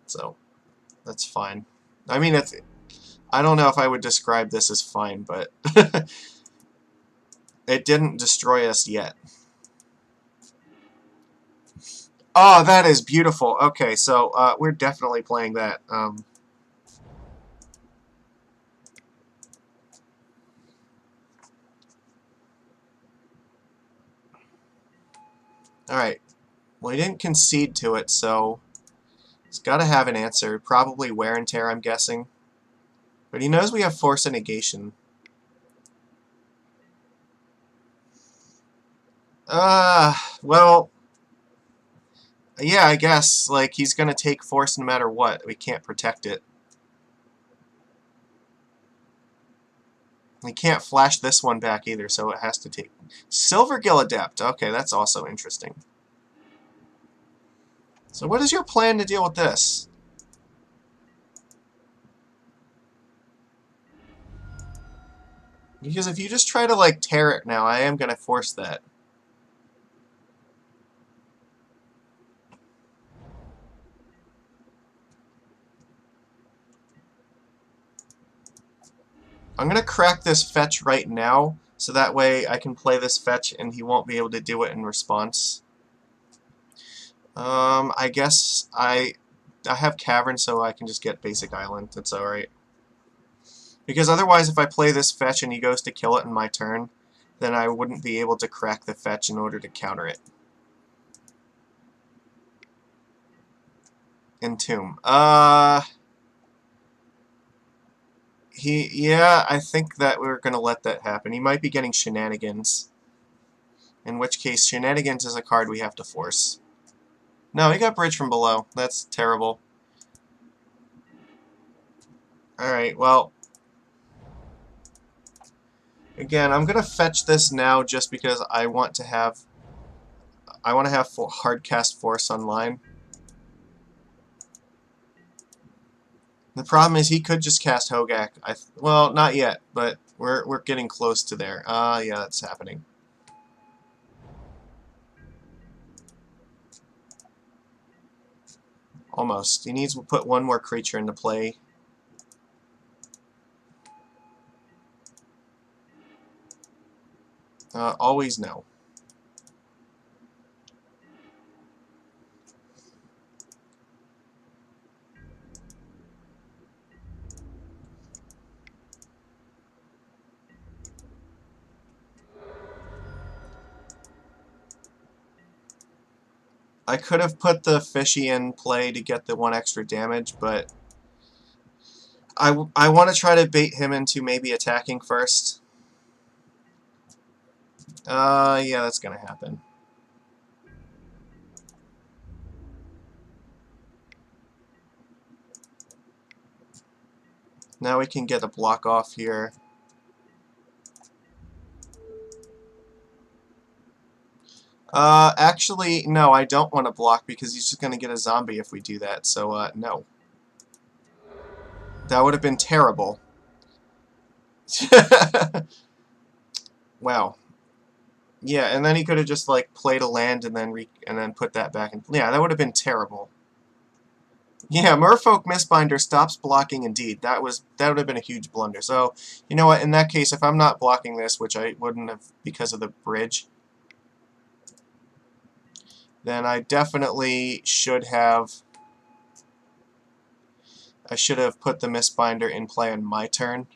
So, that's fine. I mean, I don't know if I would describe this as fine, but it didn't destroy us yet. Oh, that is beautiful. Okay, so we're definitely playing that. Alright. Well, he didn't concede to it, so he's got to have an answer. Probably Wear and Tear, I'm guessing. But he knows we have Force and Negation. Well... Yeah, I guess. Like, he's going to take Force no matter what. We can't protect it. We can't flash this one back either, so it has to take... Silvergill Adept. Okay, that's also interesting. So what is your plan to deal with this? Because if you just try to, like, tear it now, I am going to force that. I'm going to crack this fetch right now, so that way I can play this fetch and he won't be able to do it in response. I guess I have Cavern, so I can just get basic island. That's alright. Because otherwise, if I play this fetch and he goes to kill it in my turn, then I wouldn't be able to crack the fetch in order to counter it. Entomb. Yeah, I think that we're going to let that happen. He might be getting Shenanigans. In which case, Shenanigans is a card we have to force. No, he got Bridge from below. That's terrible. Alright, well... Again, I'm going to fetch this now just because I want to have... Hardcast Force online. The problem is he could just cast Hogaak. Well, not yet, but we're getting close to there. Yeah, that's happening. Almost. He needs to put one more creature into play. Always no. I could have put the fishy in play to get the 1 extra damage, but I want to try to bait him into maybe attacking first. Yeah, that's going to happen. Now we can get a block off here. Actually, no, I don't want to block because he's just going to get a zombie if we do that, so, no. That would have been terrible. Wow. Yeah, and then he could have just, like, played a land and then put that back in. Yeah, that would have been terrible. Yeah, Merfolk Mistbinder stops blocking indeed. That would have been a huge blunder. So, you know what, in that case, if I'm not blocking this, which I wouldn't have because of the bridge, then I definitely should have... I should have put the Mistbinder in play on my turn.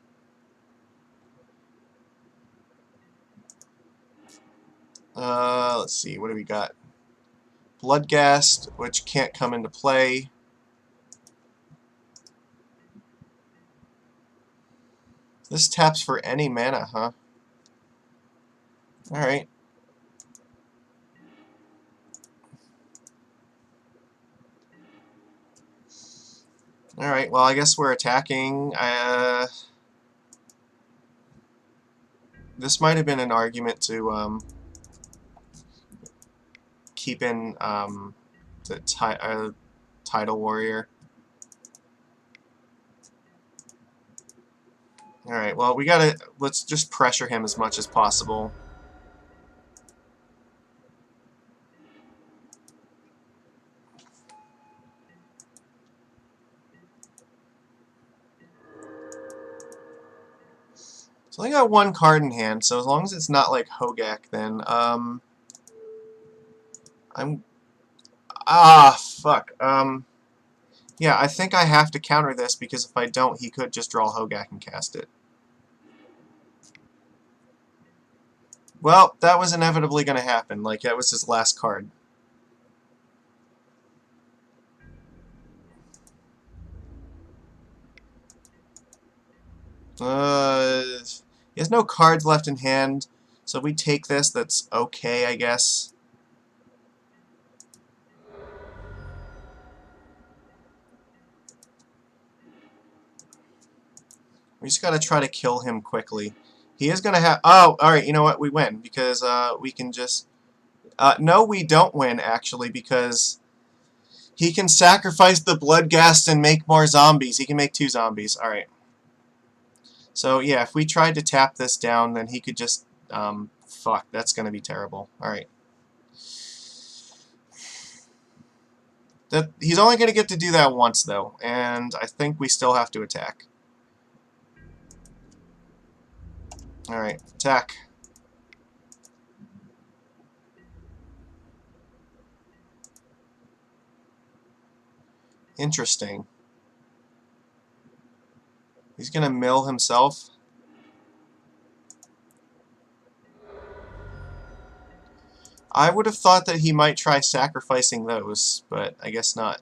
Let's see, what do we got? Bloodghast, which can't come into play. This taps for any mana, huh? Alright. Alright, well, I guess we're attacking. This might have been an argument to keep in the Tidal Warrior. Alright, well, let's just pressure him as much as possible. So I got 1 card in hand, so as long as it's not like Hogaak, then, fuck. Yeah, I think I have to counter this, because if I don't, he could just draw Hogaak and cast it. Well, that was inevitably going to happen. Like, that was his last card. He has no cards left in hand, so if we take this, that's okay, I guess. We just gotta try to kill him quickly. He is gonna have... Oh, alright, you know what? We win, because we can just... no, we don't win, actually, because he can sacrifice the Bloodghast and make more zombies. He can make 2 zombies. Alright. So yeah, if we tried to tap this down, then he could just... fuck, that's going to be terrible. Alright. He's only going to get to do that once, though, and I think we still have to attack. Alright, attack. Interesting. He's going to mill himself. I would have thought that he might try sacrificing those, but I guess not.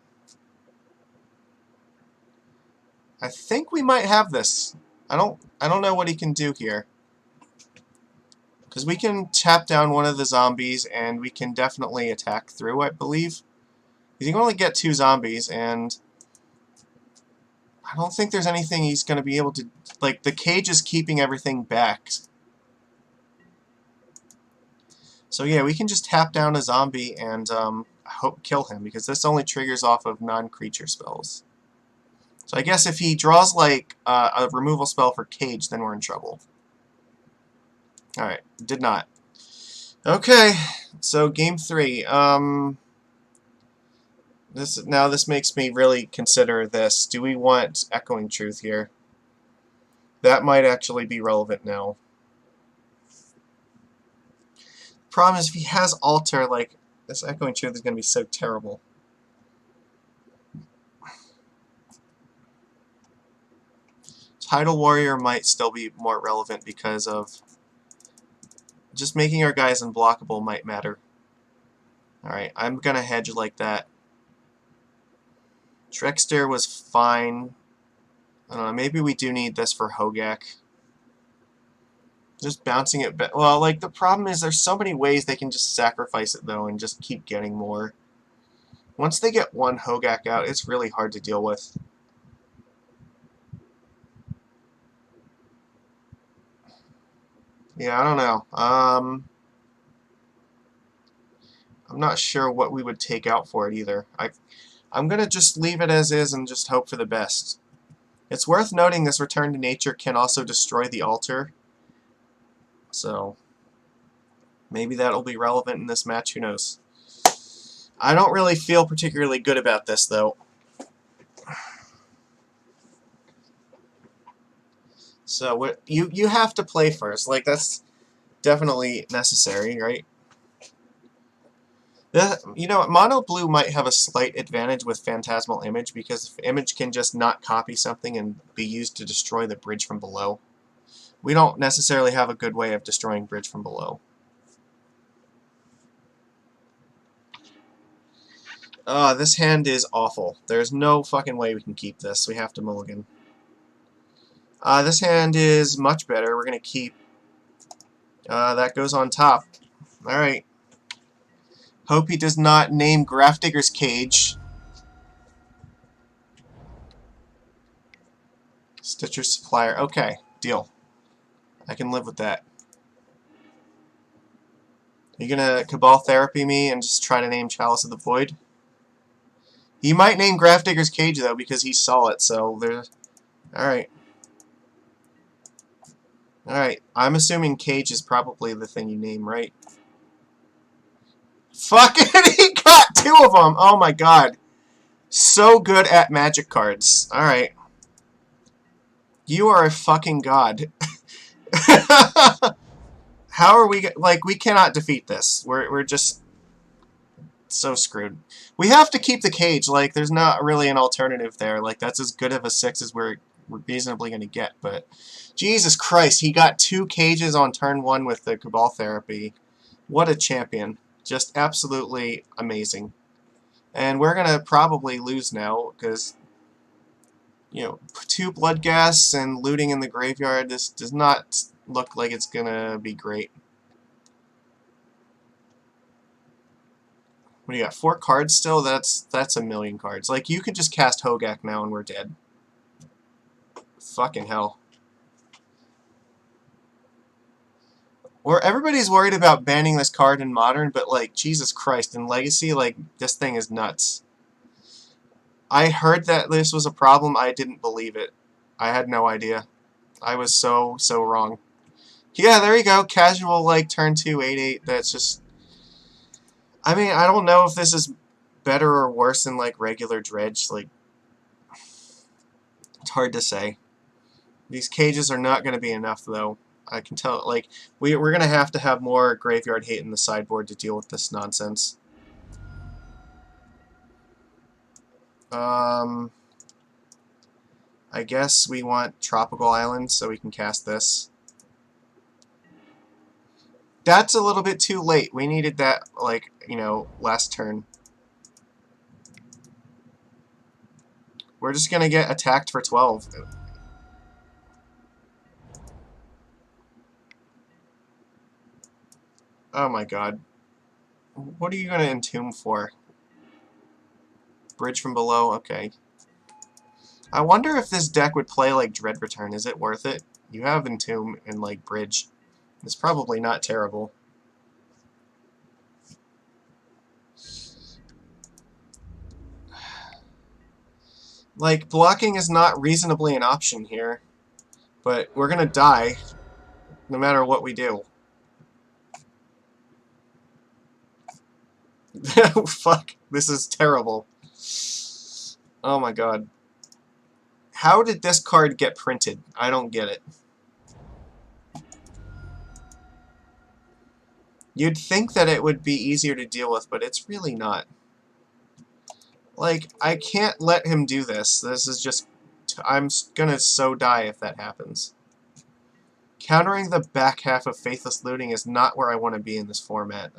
I think we might have this. I don't know what he can do here. Because we can tap down one of the zombies and we can definitely attack through, I believe. Because you can only get 2 zombies, and I don't think there's anything he's going to be able to... Like, the cage is keeping everything back. So yeah, we can just tap down a zombie and hope kill him, because this only triggers off of non-creature spells. So I guess if he draws, like, a removal spell for cage, then we're in trouble. Alright, did not. Okay, so game 3. This makes me really consider this. Do we want Echoing Truth here? That might actually be relevant now. Problem is, if he has Altar, like, this Echoing Truth is going to be so terrible. Tidal Warrior might still be more relevant because of just making our guys unblockable might matter. Alright, I'm going to hedge like that. Trickster was fine. I don't know, maybe we do need this for Hogaak. Just bouncing it back. Well, like, the problem is there's so many ways they can just sacrifice it, though, and just keep getting more. Once they get one Hogaak out, it's really hard to deal with. Yeah, I don't know. I'm not sure what we would take out for it, either. I'm going to just leave it as is and just hope for the best. It's worth noting this Return to Nature can also destroy the altar. So, maybe that'll be relevant in this match, who knows. I don't really feel particularly good about this, though. So, what you have to play first. Like, that's definitely necessary, right? You know, Mono Blue might have a slight advantage with Phantasmal Image, because Image can just not copy something and be used to destroy the bridge from below. We don't necessarily have a good way of destroying bridge from below. This hand is awful. There's no fucking way we can keep this. We have to mulligan. This hand is much better. We're going to keep... that goes on top. Alright. Hope he does not name Grafdigger's Cage. Stitcher's Supplier. Okay, deal. I can live with that. Are you gonna Cabal Therapy me and just try to name Chalice of the Void? He might name Grafdigger's Cage, though, because he saw it, so there's... Alright. Alright, I'm assuming Cage is probably the thing you name, right? Fuck it! He got 2 of them! Oh my god. So good at magic cards. Alright. You are a fucking god. How are we... Like, we cannot defeat this. We're just so screwed. We have to keep the cage. Like, there's not really an alternative there. Like, that's as good of a 6 as we're reasonably going to get. But, Jesus Christ, he got 2 cages on turn 1 with the Cabal Therapy. What a champion. Just absolutely amazing. And we're going to probably lose now, because, you know, 2 Blood Gas and looting in the graveyard, this does not look like it's going to be great. What do you got? 4 cards still? That's a million cards. Like, you could just cast Hogaak now and we're dead. Fucking hell. Or everybody's worried about banning this card in Modern, but, like, Jesus Christ, in Legacy, like, this thing is nuts. I heard that this was a problem. I didn't believe it. I had no idea. I was so wrong. Yeah, there you go. Casual, like, turn 2, 8/8. That's just... I mean, I don't know if this is better or worse than, like, regular dredge. Like, it's hard to say. These cages are not going to be enough, though. I can tell, like, we're going to have more graveyard hate in the sideboard to deal with this nonsense. I guess we want Tropical Island so we can cast this. That's a little bit too late. We needed that, like, you know, last turn. We're just going to get attacked for 12. Oh my god. What are you going to entomb for? Bridge from below? Okay. I wonder if this deck would play like Dread Return. Is it worth it? You have Entomb and like Bridge. It's probably not terrible. Like, blocking is not reasonably an option here. But we're gonna die no matter what we do. Fuck. This is terrible. Oh my god. How did this card get printed? I don't get it. You'd think that it would be easier to deal with, but it's really not. Like, I can't let him do this. This is just... I'm gonna so die if that happens. Countering the back half of Faithless Looting is not where I want to be in this format.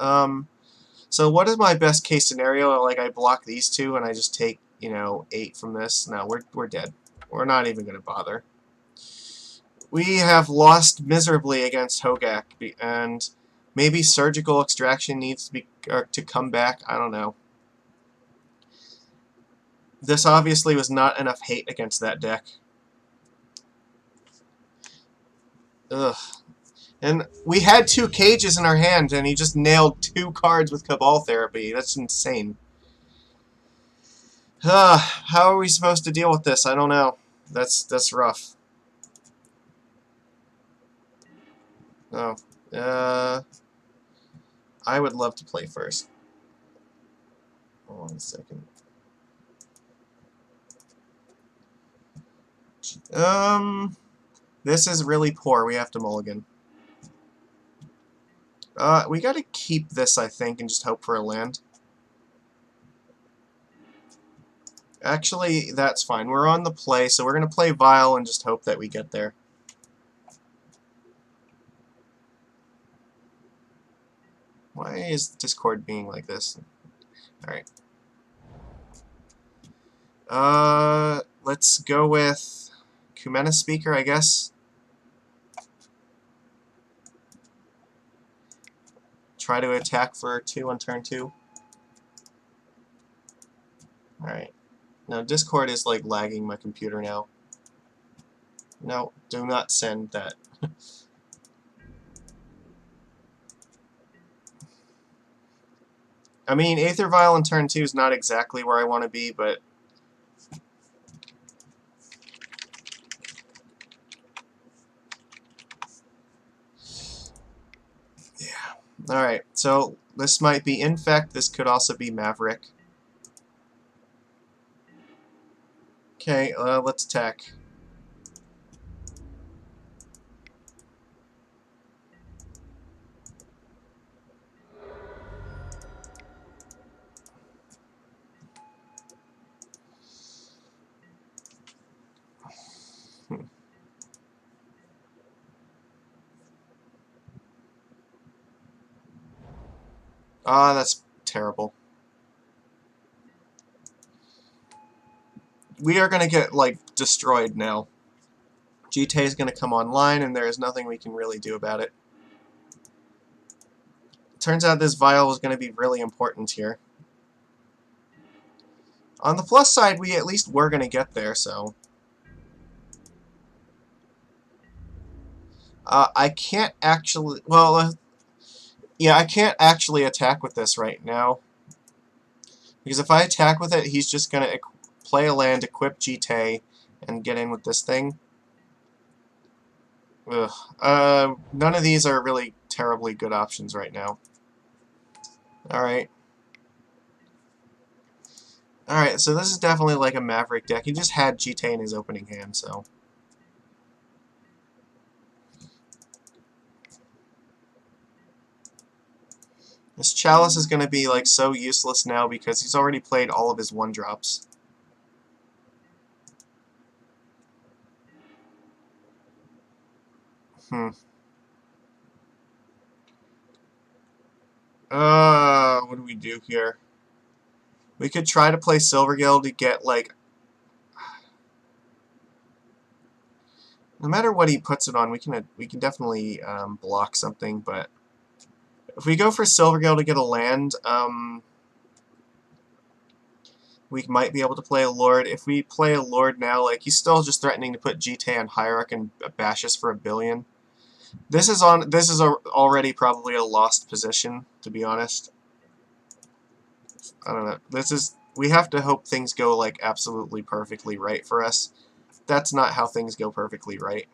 So what is my best case scenario? Like, I block these two and I just take, you know, 8 from this? No, we're dead. We're not even gonna bother. We have lost miserably against Hogaak, and maybe Surgical Extraction needs to be to come back. I don't know. This obviously was not enough hate against that deck. Ugh. And we had 2 cages in our hand, and he just nailed 2 cards with Cabal Therapy. That's insane. How are we supposed to deal with this? I don't know. That's rough. Oh. I would love to play first. Hold on a second. This is really poor. We have to mulligan. We gotta keep this, I think, and just hope for a land. Actually, that's fine. We're on the play, so we're gonna play Vile and just hope that we get there. Why is Discord being like this? Alright. Let's go with Kumena Speaker, I guess. Try to attack for 2 on turn 2. Alright. Now, Discord is, like, lagging my computer now. No, do not send that. I mean, Aether Vial on turn 2 is not exactly where I want to be, but... yeah. Alright, so this might be Infect, this could also be Maverick. Okay, let's attack. Ah, that's terrible. We are going to get, like, destroyed now. GT is going to come online, and there is nothing we can really do about it. Turns out this Vial is going to be really important here. On the plus side, we at least were going to get there, so... I can't actually... well, yeah, I can't actually attack with this right now. Because if I attack with it, he's just going to play a land, equip GT, and get in with this thing. Ugh. None of these are really terribly good options right now. Alright. Alright, so this is definitely like a Maverick deck. He just had GT in his opening hand, so... This Chalice is going to be like so useless now because he's already played all of his 1-drops. What do we do here? We could try to play Silvergill to get, like... No matter what he puts it on, we can definitely block something, but... If we go for Silvergill to get a land, we might be able to play a Lord. If we play a Lord now, like, he's still just threatening to put GT on Hierarch and bash us for 1 billion. This is already probably a lost position, to be honest. I don't know. We have to hope things go, like, absolutely perfectly right for us. That's not how things go perfectly right.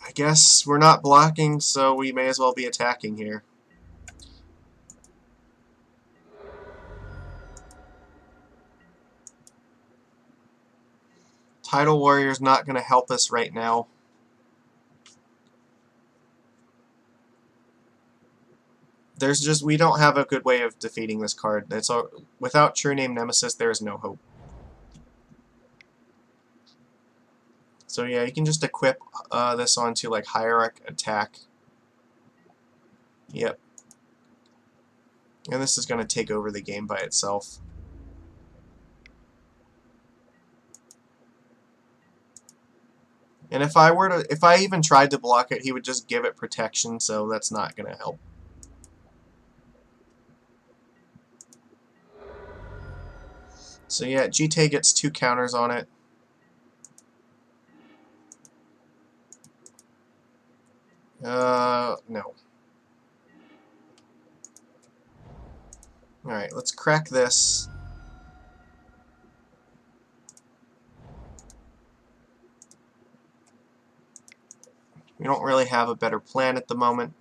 I guess we're not blocking, so we may as well be attacking here. Tidal Warrior's not going to help us right now. We don't have a good way of defeating this card. Without True Name Nemesis, there is no hope. So yeah, you can just equip this onto like Hierarch Attack. Yep. And this is going to take over the game by itself. And if I even tried to block it, he would just give it protection, so that's not going to help. So yeah, GT gets 2 counters on it. No. Alright, let's crack this. We don't really have a better plan at the moment.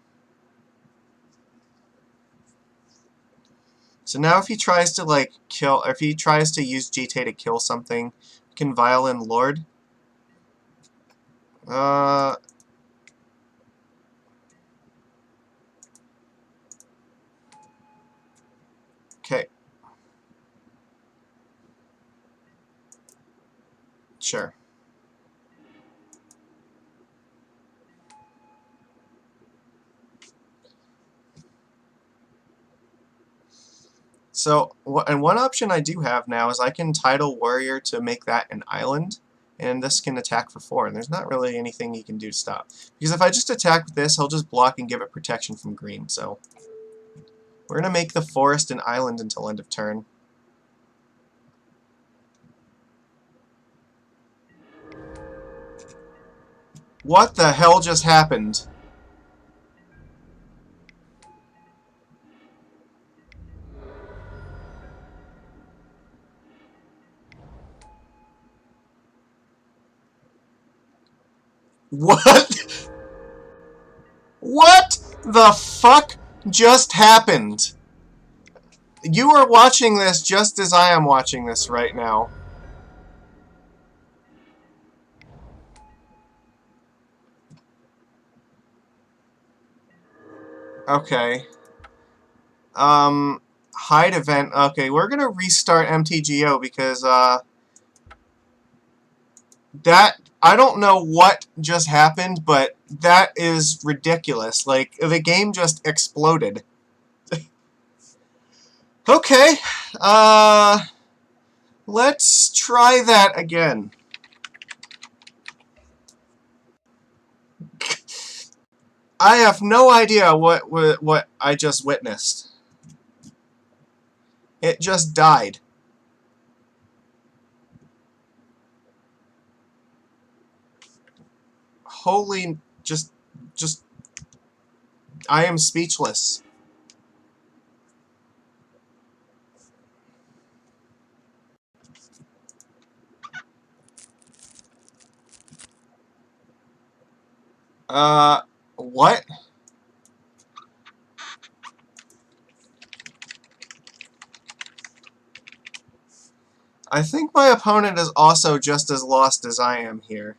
So now if he tries to like kill, or if he tries to use GT to kill something, we can Violin Lord. Okay. Sure. So, and one option I do have now is I can Tidal Warrior to make that an island, and this can attack for 4, and there's not really anything he can do to stop. Because if I just attack with this, he'll just block and give it protection from green, so... We're going to make the forest an island until end of turn. What the hell just happened? What? What the fuck just happened? You are watching this just as I am watching this right now. Okay. Hide event. Okay, we're gonna restart MTGO because, that... I don't know what just happened, but that is ridiculous. Like, the game just exploded. Okay, let's try that again. I have no idea what I just witnessed. It just died. Holy, just, I am speechless. What? I think my opponent is also just as lost as I am here.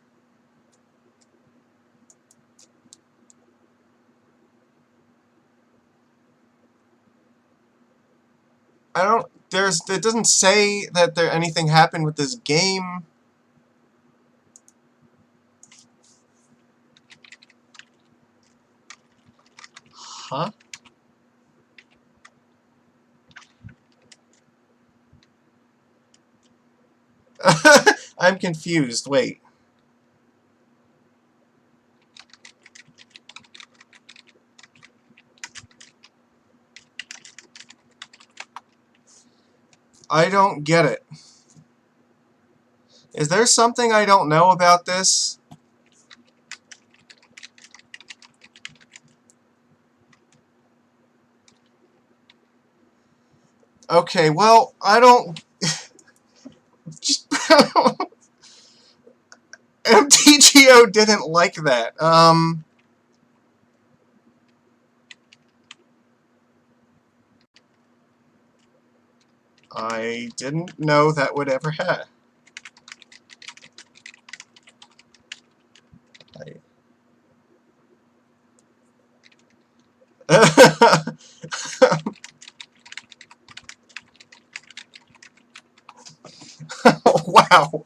I don't... It doesn't say that anything happened with this game. Huh? I'm confused. Wait. I don't get it. Is there something I don't know about this? Okay, well, I don't... MTGO didn't like that. I didn't know that would ever happen. Wow.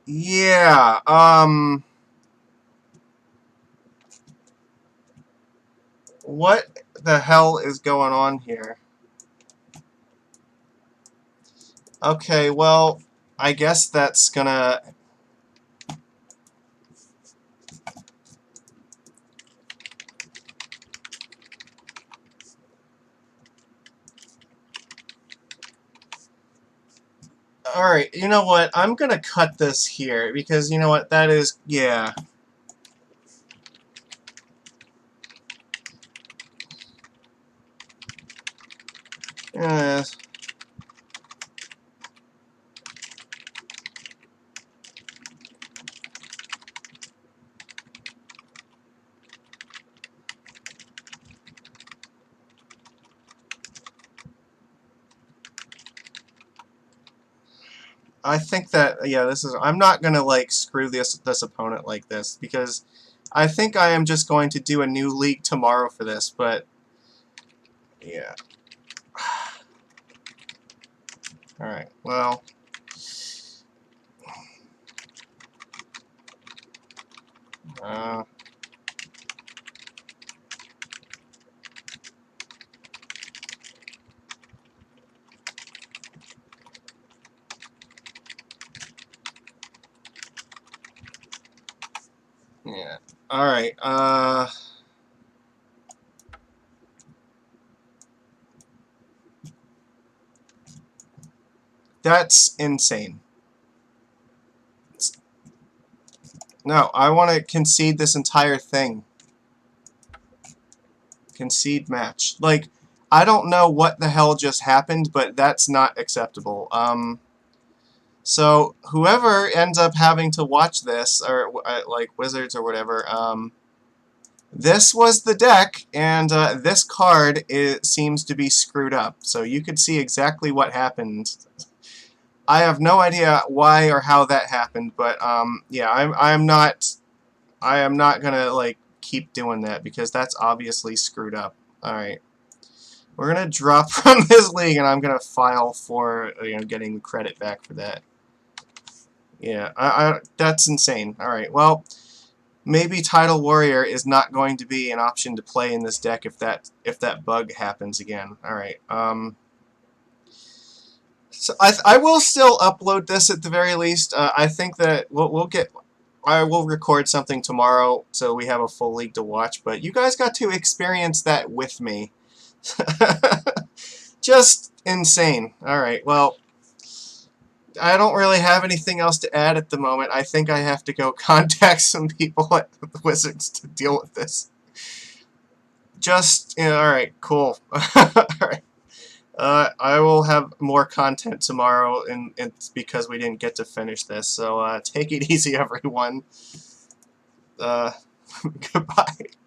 Yeah, what the hell is going on here? Okay, well, I guess that's gonna... Alright, you know what? I'm gonna cut this here, because you know what? That is... yeah. I think that, yeah, this is... I'm not gonna, like, screw this opponent like this, because I think I am just going to do a new league tomorrow for this, but... yeah. Alright, well... yeah. Alright, that's insane. No, I want to concede this entire thing. Concede match. Like, I don't know what the hell just happened, but that's not acceptable. So, whoever ends up having to watch this, or, like, Wizards or whatever, this was the deck, and this card seems to be screwed up. So you could see exactly what happened. I have no idea why or how that happened, but yeah, I am not gonna like keep doing that because that's obviously screwed up. All right, we're gonna drop from this league, and I'm gonna file for getting credit back for that. Yeah, that's insane. All right, well. Maybe Tidal Warrior is not going to be an option to play in this deck if that bug happens again. All right. So I will still upload this at the very least. I think that I will record something tomorrow so we have a full league to watch. But you guys got to experience that with me. Just insane. All right. Well. I don't really have anything else to add at the moment. I think I have to go contact some people at the Wizards to deal with this. Just, alright, cool. Alright. I will have more content tomorrow, and it's because we didn't get to finish this. So take it easy, everyone. Uh, goodbye.